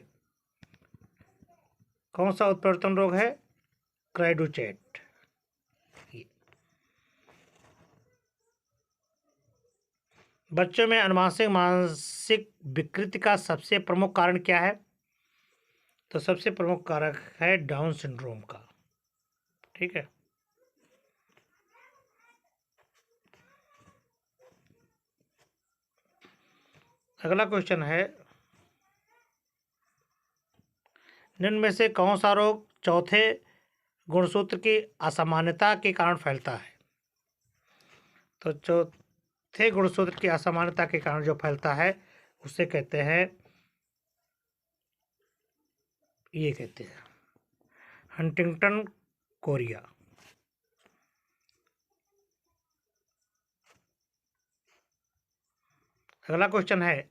कौन सा उत्परिवर्तन रोग है, क्राइडोचैट। बच्चों में अनुवांशिक मानसिक विकृति का सबसे प्रमुख कारण क्या है, तो सबसे प्रमुख कारक है डाउन सिंड्रोम का। ठीक है, अगला क्वेश्चन है, निम्न में से कौन सा रोग चौथे गुणसूत्र की असामान्यता के कारण फैलता है, तो चौथे गुणसूत्र की असामान्यता के कारण जो फैलता है उसे कहते हैं, ये कहते हैं हंटिंगटन कोरिया। अगला क्वेश्चन है,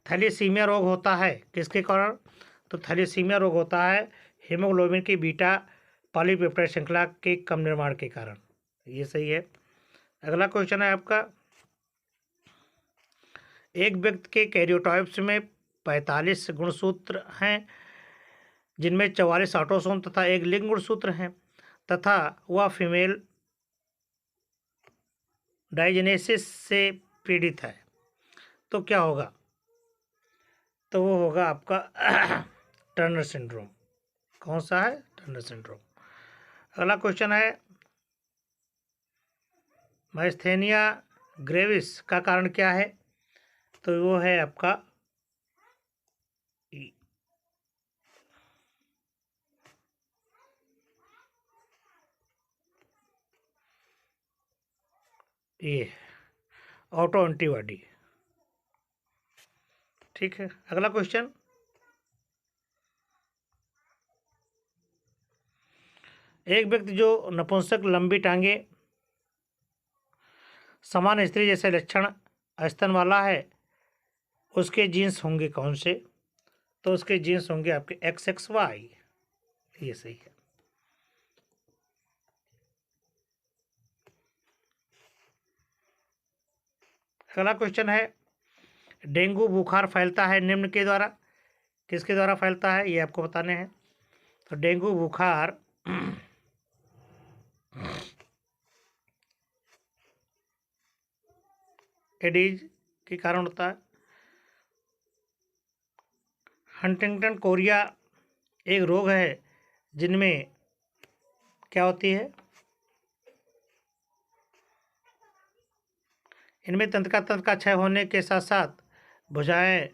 थैलेसीमिया रोग होता है किसके कारण, तो थैलेसीमिया रोग होता है हीमोग्लोबिन की बीटा पॉलीपेप्टाइड श्रृंखला के कम निर्माण के कारण, ये सही है। अगला क्वेश्चन है आपका, एक व्यक्ति के कैरियोटाइप्स में 45 गुणसूत्र हैं जिनमें 44 ऑटोसोम तथा एक लिंग गुणसूत्र हैं तथा वह फीमेल डाइजेनेसिस से पीड़ित है, तो क्या होगा, तो वो होगा आपका टर्नर सिंड्रोम। कौन सा है, टर्नर सिंड्रोम। अगला क्वेश्चन है, माइस्थेनिया ग्रेविस का कारण क्या है, तो वो है आपका ये ऑटो एंटीबॉडी। ठीक है, अगला क्वेश्चन, एक व्यक्ति जो नपुंसक, लंबी टांगे, समान स्त्री जैसे लक्षण, स्तन वाला है, उसके जीन्स होंगे कौन से, तो उसके जीन्स होंगे आपके XXY, ये सही है। अगला क्वेश्चन है, डेंगू बुखार फैलता है निम्न के द्वारा, किसके द्वारा फैलता है, ये आपको बताने हैं। तो डेंगू बुखार एडीज के कारण होता है। हंटिंगटन कोरिया एक रोग है जिनमें क्या होती है, इनमें तंत्रिका का क्षय होने के साथ साथ भुजाएं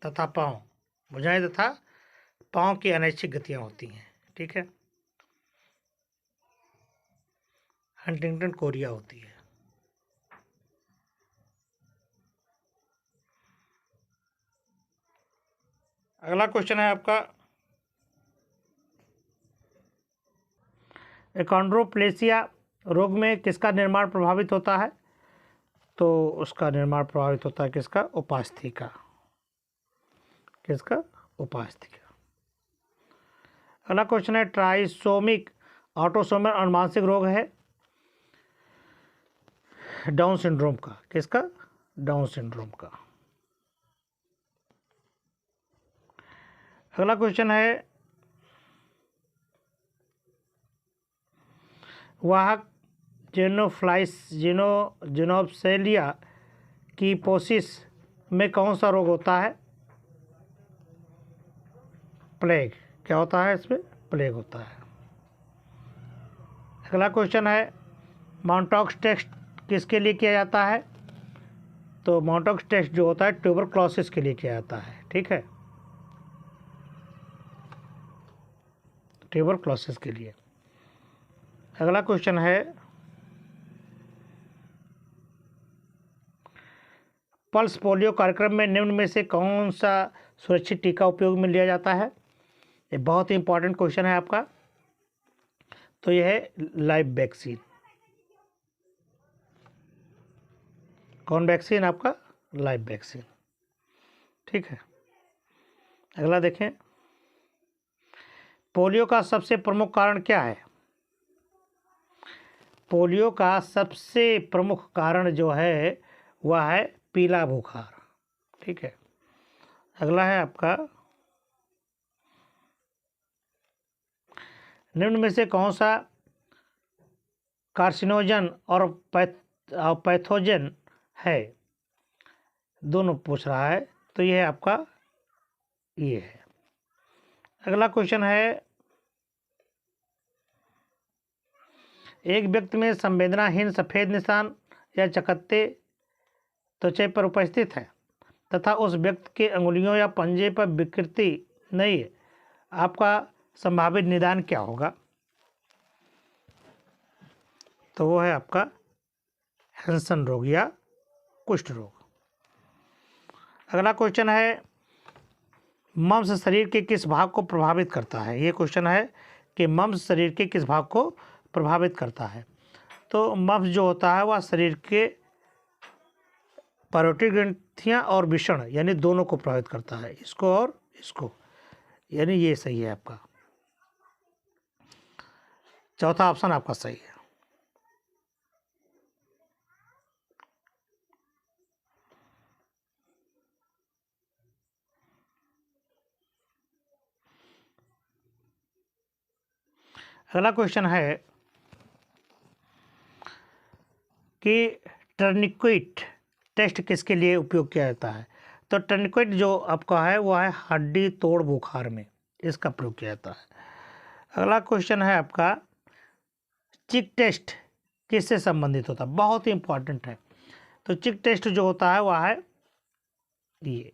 तथा पाँव की अनैच्छिक गतियाँ होती हैं। ठीक है, हंटिंगटन कोरिया होती है। अगला क्वेश्चन है आपका, एकोंड्रोप्लेसिया रोग में किसका निर्माण प्रभावित होता है? तो उसका निर्माण प्रभावित होता है किसका? उपास्थि का। किसका? उपास्थि का। अगला क्वेश्चन है, ट्राइसोमिक ऑटोसोमल अनुवांशिक रोग है डाउन सिंड्रोम का। किसका? डाउन सिंड्रोम का। अगला क्वेश्चन है, वाहक जेनोप्सेलिया की पोसिस में कौन सा रोग होता है? प्लेग। क्या होता है इसमें? प्लेग होता है। अगला क्वेश्चन है, मॉन्टॉक्स टेस्ट किसके लिए किया जाता है? तो मॉन्टॉक्स टेस्ट जो होता है ट्यूबरक्लोसिस के लिए किया जाता है। ठीक है, ट्यूबरक्लोसिस के लिए। अगला क्वेश्चन है, पल्स पोलियो कार्यक्रम में निम्न में से कौन सा सुरक्षित टीका उपयोग में लिया जाता है? ये बहुत ही इंपॉर्टेंट क्वेश्चन है आपका। तो यह है लाइव वैक्सीन। कौन वैक्सीन? आपका लाइव वैक्सीन। ठीक है, अगला देखें, पोलियो का सबसे प्रमुख कारण क्या है? पोलियो का सबसे प्रमुख कारण जो है वह है पीला बुखार। ठीक है, अगला है आपका, निम्न में से कौन सा कार्सिनोजन और पैथोजन है? दोनों पूछ रहा है, तो यह है आपका ये है। अगला क्वेश्चन है, एक व्यक्ति में संवेदनाहीन सफ़ेद निशान या चकत्ते त्वचा पर उपस्थित है तथा उस व्यक्ति के अंगुलियों या पंजे पर विकृति नहीं है, आपका संभावित निदान क्या होगा? तो वो है आपका हैंसन रोग या कुष्ठ रोग। अगला क्वेश्चन है, मम्स शरीर के किस भाग को प्रभावित करता है? ये क्वेश्चन है कि मम्स शरीर के किस भाग को प्रभावित करता है? तो मम्स जो होता है वह शरीर के पैरोटिड ग्रंथियाँ और वृषण यानी दोनों को प्रभावित करता है, इसको और इसको, यानी ये सही है आपका। चौथा ऑप्शन आपका सही है। अगला क्वेश्चन है कि टर्निक्वेट टेस्ट किसके लिए उपयोग किया जाता है? तो टर्निक्वेट जो आपका है वह है हड्डी तोड़ बुखार में, इसका प्रयोग किया जाता है। अगला क्वेश्चन है आपका, चिक टेस्ट किससे संबंधित होता है? बहुत ही इंपॉर्टेंट है। तो चिक टेस्ट जो होता है वह है ये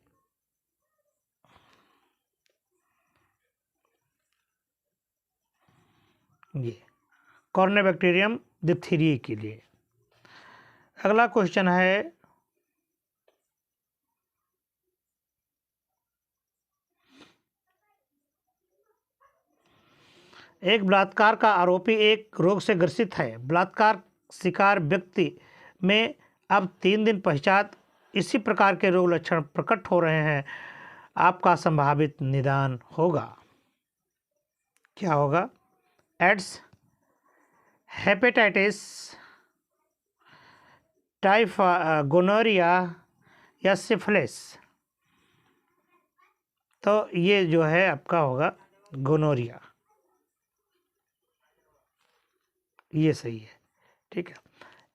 कॉर्नेबैक्टीरियम डिप्थीरिया के लिए। अगला क्वेश्चन है, एक बलात्कार का आरोपी एक रोग से ग्रसित है। बलात्कार शिकार व्यक्ति में अब 3 दिन पश्चात इसी प्रकार के रोग लक्षण प्रकट हो रहे हैं, आपका संभावित निदान होगा। क्या होगा? एड्स, हेपेटाइटिस, गोनोरिया या सिफिलिस। तो ये जो है आपका होगा गोनोरिया, ये सही है। ठीक है,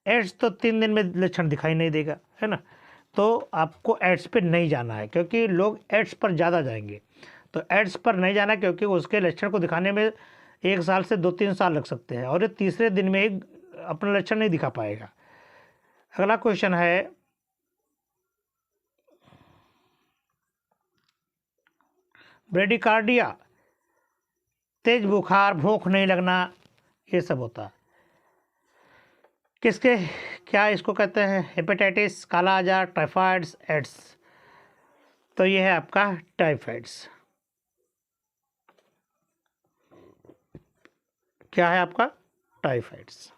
एड्स तो 3 दिन में लक्षण दिखाई नहीं देगा, है ना, तो आपको एड्स पे नहीं जाना है, क्योंकि लोग एड्स पर ज़्यादा जाएंगे। तो एड्स पर नहीं जाना, क्योंकि उसके लक्षण को दिखाने में 1 साल से 2-3 साल लग सकते हैं, और ये तीसरे दिन में ही अपना लक्षण नहीं दिखा पाएगा। अगला क्वेश्चन है, ब्रेडिकार्डिया, तेज बुखार, भूख नहीं लगना, ये सब होता है किसके, क्या इसको कहते हैं? हेपेटाइटिस, काला आजार, टाइफाइड्स, एड्स। तो ये है आपका टाइफाइड्स। क्या है आपका? टाइफाइड्स।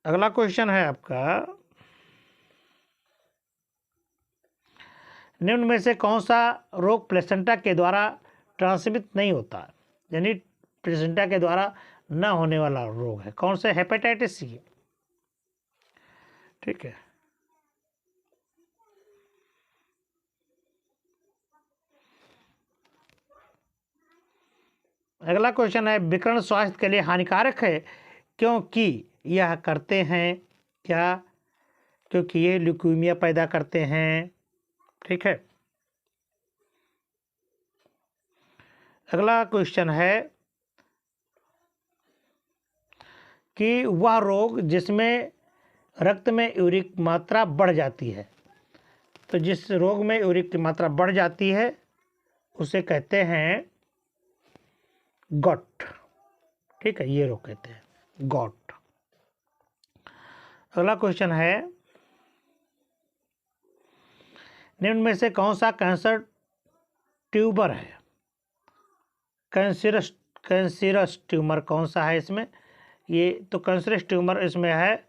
अगला क्वेश्चन है आपका, निम्न में से कौन सा रोग प्लेसेंटा के द्वारा ट्रांसमिट नहीं होता, यानी प्लेसेंटा के द्वारा न होने वाला रोग है? कौन सा? Hepatitis C. ठीक है। अगला क्वेश्चन है, विकर्ण स्वास्थ्य के लिए हानिकारक है क्योंकि यह करते हैं क्या? क्योंकि ये ल्यूकीमिया पैदा करते हैं। ठीक है। अगला क्वेश्चन है कि वह रोग जिसमें रक्त में यूरिक मात्रा बढ़ जाती है, तो जिस रोग में यूरिक की मात्रा बढ़ जाती है उसे कहते हैं गॉट। ठीक है, ये रोग कहते हैं गॉट। अगला क्वेश्चन है, निम्न में से कौन सा कैंसर ट्यूबर है? कैंसरस ट्यूमर कौन सा है इसमें? ये तो कैंसरस ट्यूमर इसमें है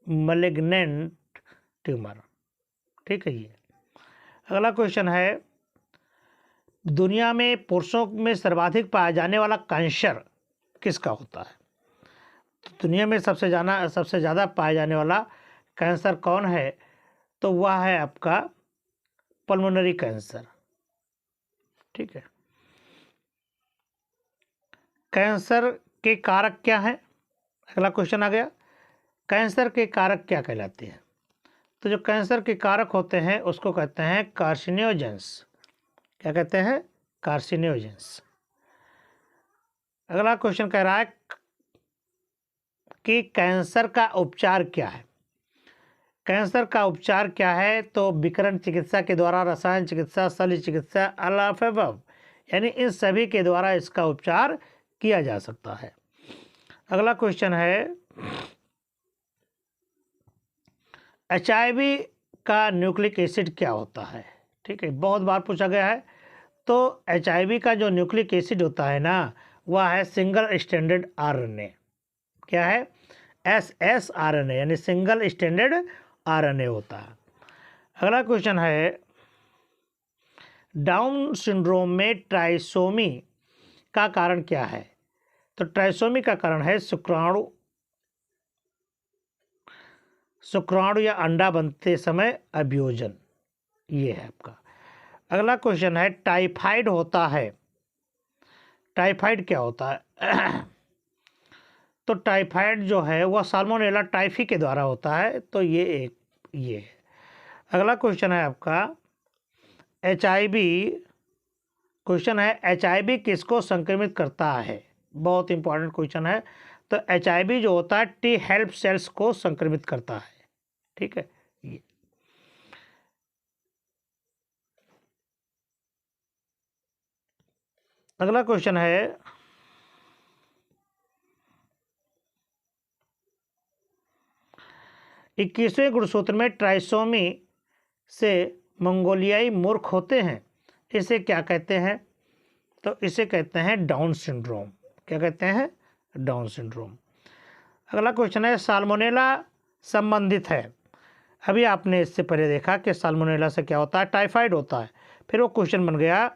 मैलिग्नेंट ट्यूमर। ठीक है। ये अगला क्वेश्चन है, दुनिया में पुरुषों में सर्वाधिक पाया जाने वाला कैंसर किसका होता है? तो दुनिया में सबसे ज़्यादा पाया जाने वाला कैंसर कौन है? तो वह है आपका पल्मोनरी कैंसर। ठीक है। कैंसर के कारक क्या हैं? अगला क्वेश्चन आ गया, कैंसर के कारक क्या कहलाते हैं? तो जो कैंसर के कारक होते हैं उसको कहते हैं कार्सिनोजेंस। क्या कहते हैं? कार्सिनोजेंस। अगला क्वेश्चन कह रहा है कि कैंसर का उपचार क्या है? कैंसर का उपचार क्या है? तो विकिरण चिकित्सा के द्वारा, रसायन चिकित्सा, शल्य चिकित्सा, अलाफेबव, यानी इन सभी के द्वारा इसका उपचार किया जा सकता है। अगला क्वेश्चन है, HIV का न्यूक्लिक एसिड क्या होता है? ठीक है, बहुत बार पूछा गया है। तो HIV का जो न्यूक्लिक एसिड होता है ना, वह है सिंगल स्टैंडर्ड RNA। क्या है? SSRNA, यानी सिंगल स्टैंडर्ड RNA होता है। अगला क्वेश्चन है, डाउन सिंड्रोम में ट्राइसोमी का कारण क्या है? तो ट्राइसोमी का कारण है शुक्राणु या अंडा बनते समय अभियोजन। ये है आपका। अगला क्वेश्चन है, टाइफाइड होता है, टाइफाइड क्या होता है? तो टाइफाइड जो है वह साल्मोनेला टाइफी के द्वारा होता है। तो ये है। अगला क्वेश्चन है आपका, HIV। क्वेश्चन है, HIV किसको संक्रमित करता है? बहुत इंपॉर्टेंट क्वेश्चन है। तो HIV जो होता है टी हेल्प सेल्स को संक्रमित करता है। ठीक है। ये अगला क्वेश्चन है, 21वें गुणसूत्र में ट्राइसोमी से मंगोलियाई मूर्ख होते हैं, इसे क्या कहते हैं? तो इसे कहते हैं डाउन सिंड्रोम। क्या कहते हैं? Down syndrome. अगला क्वेश्चन है, साल्मोनेला संबंधित है। अभी आपने इससे पहले देखा कि साल्मोनेला से क्या होता है? टाइफाइड होता है। फिर वो क्वेश्चन बन गया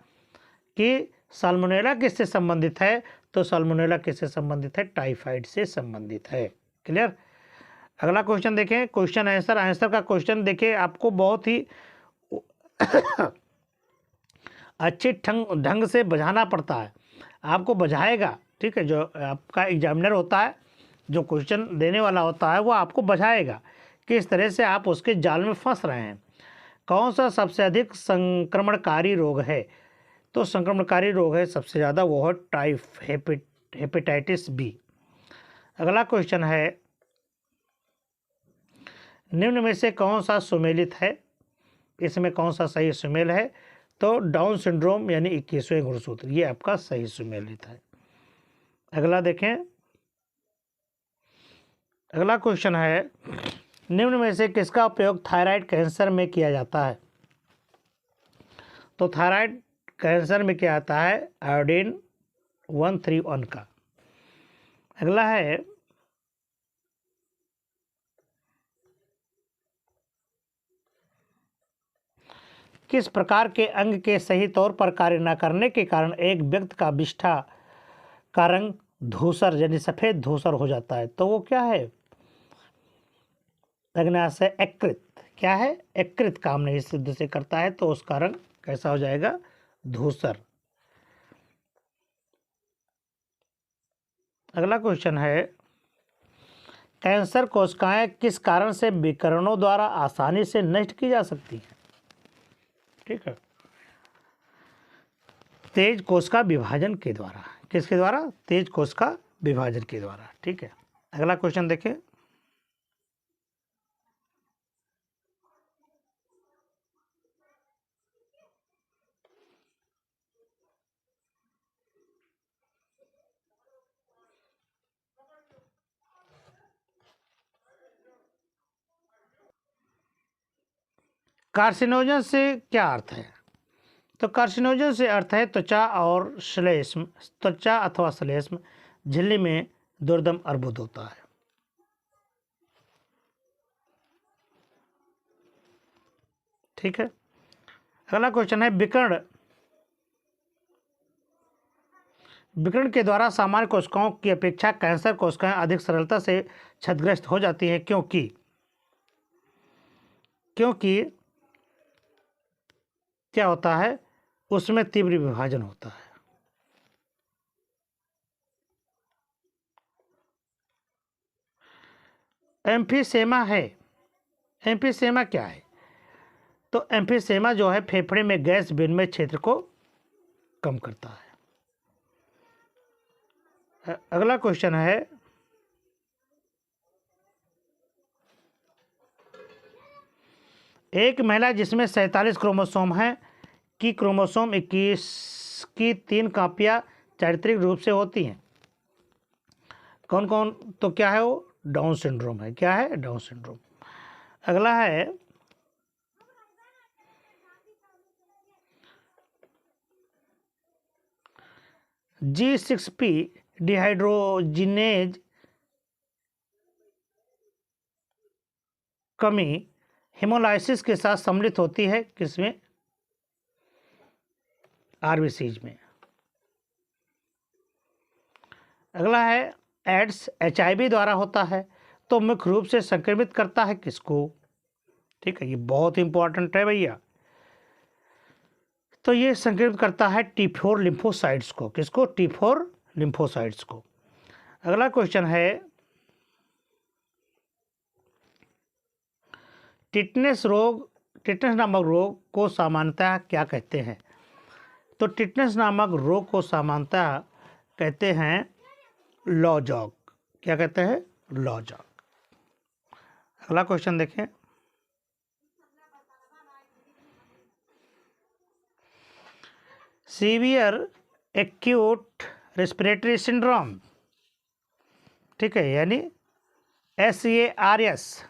कि साल्मोनेला किससे संबंधित है? तो साल्मोनेला किससे संबंधित है? टाइफाइड से संबंधित है। क्लियर? अगला क्वेश्चन देखें, क्वेश्चन आंसर का क्वेश्चन देखिए, आपको बहुत ही अच्छे ढंग से बुझाना पड़ता है। आपको बुझाएगा। ठीक है, जो आपका एग्जामिनर होता है, जो क्वेश्चन देने वाला होता है, वो आपको बुझाएगा किस तरह से आप उसके जाल में फंस रहे हैं। कौन सा सबसे अधिक संक्रमणकारी रोग है? तो संक्रमणकारी रोग है सबसे ज़्यादा वो है हेपेटाइटिस बी। अगला क्वेश्चन है, निम्न में से कौन सा सुमेलित है, इसमें कौन सा सही सुमेल है? तो डाउन सिंड्रोम यानी 21वें गुणसूत्र, ये आपका सही सुमेलित है। अगला देखें, अगला क्वेश्चन है, निम्न में से किसका उपयोग थायराइड कैंसर में किया जाता है? तो थायराइड कैंसर में क्या आता है? आयोडीन 131 का। अगला है, किस प्रकार के अंग के सही तौर पर कार्य न करने के कारण एक व्यक्ति का विष्ठा का रंग धूसर यानी सफेद धूसर हो जाता है? तो वो क्या है? अग्न्याशय यकृत। क्या है? यकृत काम नहीं सिद्ध से करता है, तो उसका रंग कैसा हो जाएगा? धूसर। अगला क्वेश्चन है, कैंसर कोशिकाएं किस कारण से विकिरणों द्वारा आसानी से नष्ट की जा सकती हैं? ठीक है, तेज कोशिका विभाजन के द्वारा। किसके द्वारा? तेज कोशिका विभाजन के द्वारा। ठीक है, अगला क्वेश्चन देखें, कार्सिनोजन से क्या अर्थ है? तो कार्सिनोजन से अर्थ है त्वचा और श्लेष्म, त्वचा अथवा श्लेष्म झिल्ली में दुर्गंध अर्बुद होता है। ठीक है, अगला क्वेश्चन है, विकिरण के द्वारा सामान्य कोशिकाओं की अपेक्षा कैंसर कोशिकाएं अधिक सरलता से क्षतिग्रस्त हो जाती हैं, क्योंकि क्या होता है? उसमें तीव्र विभाजन होता है। एम्फीसेमा है। एम्फीसेमा क्या है? तो एम्फीसेमा जो है फेफड़े में गैस विनिमय क्षेत्र को कम करता है। अगला क्वेश्चन है, एक महिला जिसमें 47 क्रोमोसोम हैं कि क्रोमोसोम 21 की 3 कापियां चारित्रिक रूप से होती हैं। कौन कौन? तो क्या है वो? डाउन सिंड्रोम है। क्या है? Down syndrome. अगला है, G6P डिहाइड्रोजिनेज कमी हेमोलाइसिस के साथ सम्मिलित होती है, किसमें? आरबीसीज में। अगला है, एड्स एचआईवी द्वारा होता है, तो मुख्य रूप से संक्रमित करता है किसको? ठीक है, ये बहुत इंपॉर्टेंट है भैया। तो ये संक्रमित करता है T4 लिम्फोसाइट्स को। किसको? T4 लिम्फोसाइट्स को। अगला क्वेश्चन है, टिटनेस नामक रोग को सामान्यतः क्या कहते हैं? तो टिटनेस नामक रोग को सामान्यतः कहते हैं लॉजॉक। क्या कहते हैं? लॉजॉक। अगला क्वेश्चन देखें, सीवियर एक्यूट रेस्पिरेटरी सिंड्रोम, ठीक है, यानी SARS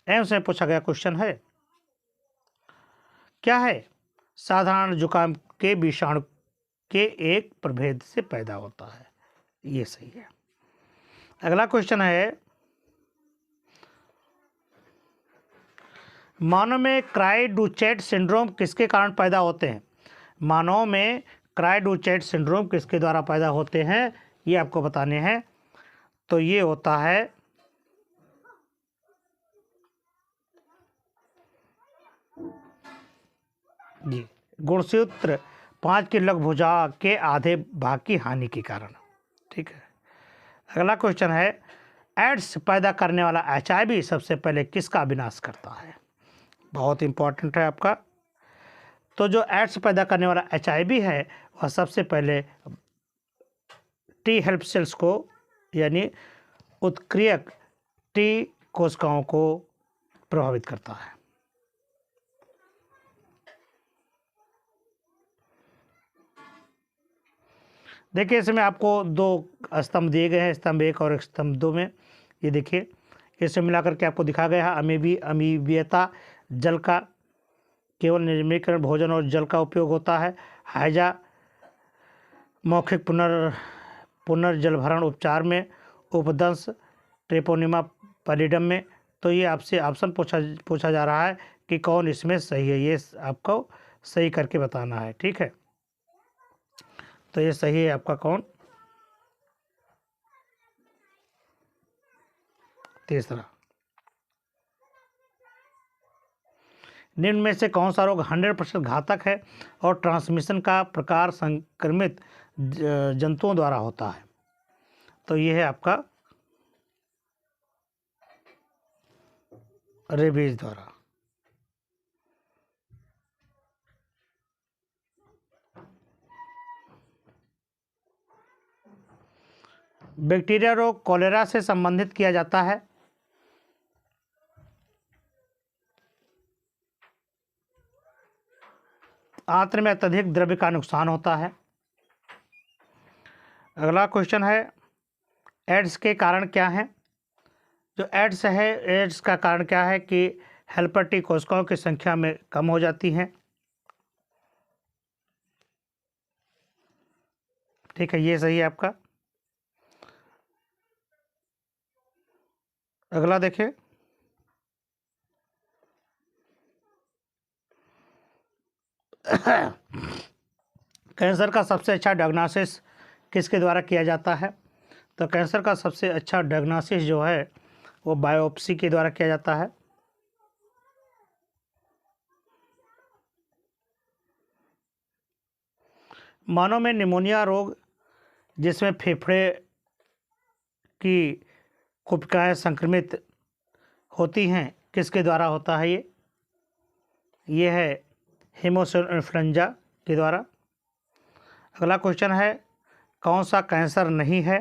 एम्स में पूछा गया क्वेश्चन है। क्या है? साधारण जुकाम के विषाणु के एक प्रभेद से पैदा होता है। ये सही है। अगला क्वेश्चन है, मानव में क्राइडुचेट सिंड्रोम किसके कारण पैदा होते हैं? मानव में क्राइडुचेट सिंड्रोम किसके द्वारा पैदा होते हैं, ये आपको बताने हैं। तो ये होता है जी गुणसूत्र 5 की लघुभुजा के आधे भाग की हानि के कारण। ठीक है, अगला क्वेश्चन है, एड्स पैदा करने वाला HIV सबसे पहले किसका विनाश करता है? बहुत इंपॉर्टेंट है आपका। तो जो एड्स पैदा करने वाला HIV है वह सबसे पहले T हेल्प सेल्स को यानी उत्क्रियक टी कोशिकाओं को प्रभावित करता है। देखिए इसमें आपको दो स्तंभ दिए गए हैं, स्तंभ 1 और स्तंभ 2 में। ये देखिए इसे मिलाकर के आपको दिखा गया है अमीबीयता जल का केवल निर्जमीकरण भोजन और जल का उपयोग होता है। हाइजा मौखिक पुनर्जलभरण उपचार में, उपदंश ट्रेपोनिमा पैलिडम में। तो ये आपसे ऑप्शन पूछा जा रहा है कि कौन इसमें सही है, ये आपको सही करके बताना है। ठीक है, तो ये सही है आपका कौन? तीसरा। निम्न में से कौन सा रोग 100% घातक है और ट्रांसमिशन का प्रकार संक्रमित जंतुओं द्वारा होता है? तो ये है आपका रेबीज द्वारा। बैक्टीरिया रोग कॉलेरा से संबंधित किया जाता है। आंत्र में अत्यधिक द्रव्य का नुकसान होता है। अगला क्वेश्चन है एड्स के कारण क्या हैं? जो एड्स है, एड्स का कारण क्या है कि हेल्पर टी कोशिकाओं की संख्या में कम हो जाती हैं। ठीक है, ये सही है आपका। अगला देखिए, कैंसर का सबसे अच्छा डायग्नोसिस किसके द्वारा किया जाता है? तो कैंसर का सबसे अच्छा डायग्नोसिस जो है वो बायोप्सी के द्वारा किया जाता है। मानव में निमोनिया रोग जिसमें फेफड़े की कोशिकाएं संक्रमित होती हैं किसके द्वारा होता है? ये है हेमोइन्फ्लुएंजा के द्वारा। अगला क्वेश्चन है कौन सा कैंसर नहीं है?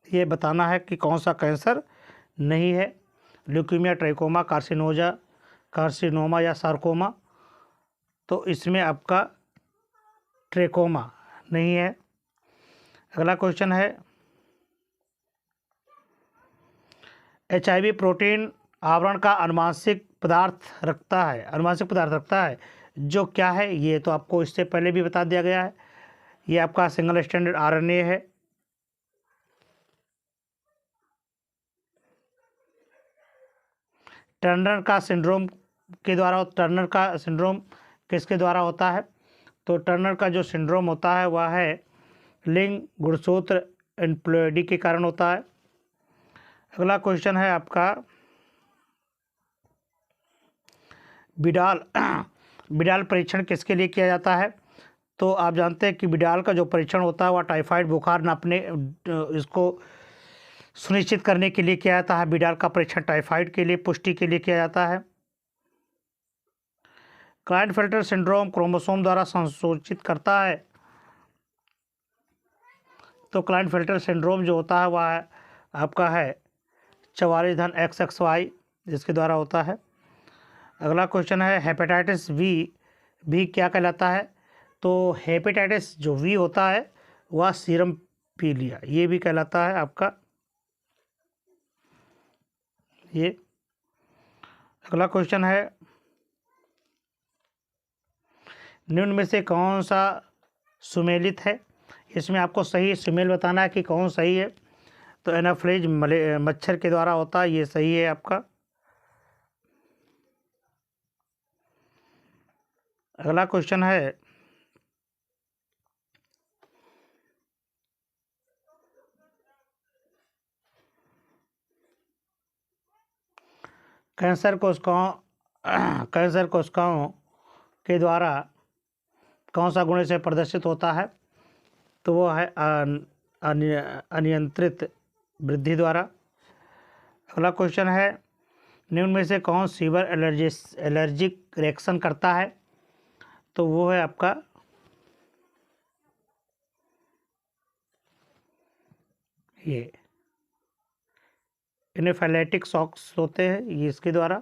ये बताना है कि कौन सा कैंसर नहीं है। ल्यूकीमिया, ट्राइकोमा, कार्सिनोमा या सार्कोमा। तो इसमें आपका ट्रेकोमा नहीं है। अगला क्वेश्चन है HIV प्रोटीन आवरण का अनुवांशिक पदार्थ रखता है जो क्या है? ये तो आपको इससे पहले भी बता दिया गया है। ये आपका सिंगल स्ट्रैंडेड RNA है। टर्नर का सिंड्रोम किसके द्वारा होता है? तो टर्नर का जो सिंड्रोम होता है वह है लिंग गुणसूत्र इम्प्लॉयडी के कारण होता है। अगला क्वेश्चन है आपका बिडाल परीक्षण किसके लिए किया जाता है? तो आप जानते हैं कि बिडाल का जो परीक्षण होता है वह टाइफाइड बुखार नापने इसको सुनिश्चित करने के लिए किया जाता है। बिडाल का परीक्षण टाइफाइड के लिए पुष्टि के लिए किया जाता है। क्लाइनफेल्टर सिंड्रोम क्रोमोसोम द्वारा संसूचित करता है। तो क्लाइनफेल्टर सिंड्रोम जो होता है वह आपका है 44-XXY जिसके द्वारा होता है। अगला क्वेश्चन है हेपेटाइटिस भी क्या कहलाता है? तो हेपेटाइटिस जो वी होता है वह सीरम पीलिया ये भी कहलाता है आपका ये। अगला क्वेश्चन है निम्न में से कौन सा सुमेलित है? इसमें आपको सही सुमेल बताना है कि कौन सही है। तो एनाफ्लेज मच्छर के द्वारा होता है, ये सही है आपका। अगला क्वेश्चन है कैंसर कोशिकाओं के द्वारा कौन सा गुण से प्रदर्शित होता है? तो वो है अनियंत्रित वृद्धि द्वारा। अगला क्वेश्चन है निम्न में से कौन सीवर एलर्जिक रिएक्शन करता है? तो वो है आपका ये एनाफिलेक्टिक शॉक्स होते हैं, ये इसके द्वारा।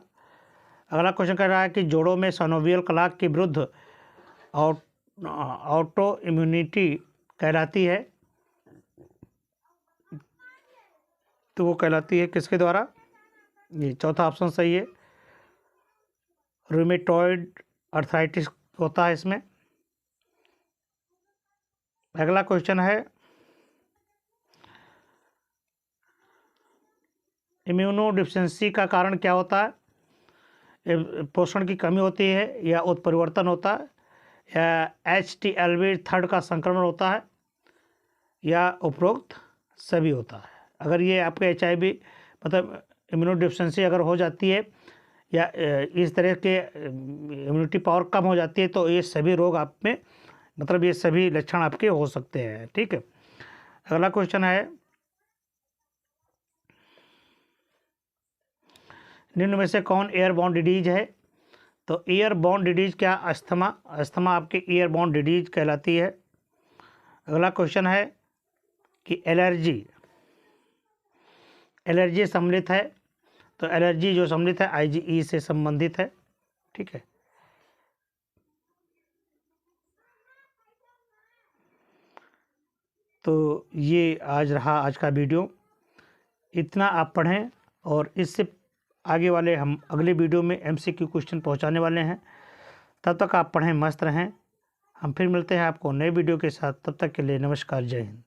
अगला क्वेश्चन कर रहा है कि जोड़ों में साइनोवियल क्लॉक के विरुद्ध ऑटो इम्यूनिटी कहलाती है, तो वो कहलाती है किसके द्वारा? ये चौथा ऑप्शन सही है, रूमेटॉइड अर्थराइटिस होता है इसमें। अगला क्वेश्चन है इम्यूनोडिफिशियंसी का कारण क्या होता है? पोषण की कमी होती है, या उत्परिवर्तन होता है, या HTLV-3 का संक्रमण होता है, या उपरोक्त सभी होता है। अगर ये आपके HIV मतलब इम्यूनोडिफिशियंसी अगर हो जाती है, या इस तरह के इम्यूनिटी पावर कम हो जाती है, तो ये सभी रोग आप में मतलब ये सभी लक्षण आपके हो सकते हैं। ठीक है। अगला क्वेश्चन है निम्न में से कौन एयरबॉर्न डिजीज है? तो एयरबॉर्न डिजीज क्या? अस्थमा आपके एयरबॉर्न डिजीज कहलाती है। अगला क्वेश्चन है कि एलर्जी सम्मिलित है, तो एलर्जी जो सम्मिलित है IgE से संबंधित है। ठीक है। तो ये आज का वीडियो, इतना आप पढ़ें, और इससे आगे वाले हम अगले वीडियो में MCQ क्वेश्चन पहुंचाने वाले हैं। तब तक आप पढ़ें, मस्त रहें। हम फिर मिलते हैं आपको नए वीडियो के साथ। तब तक के लिए नमस्कार, जय हिंद।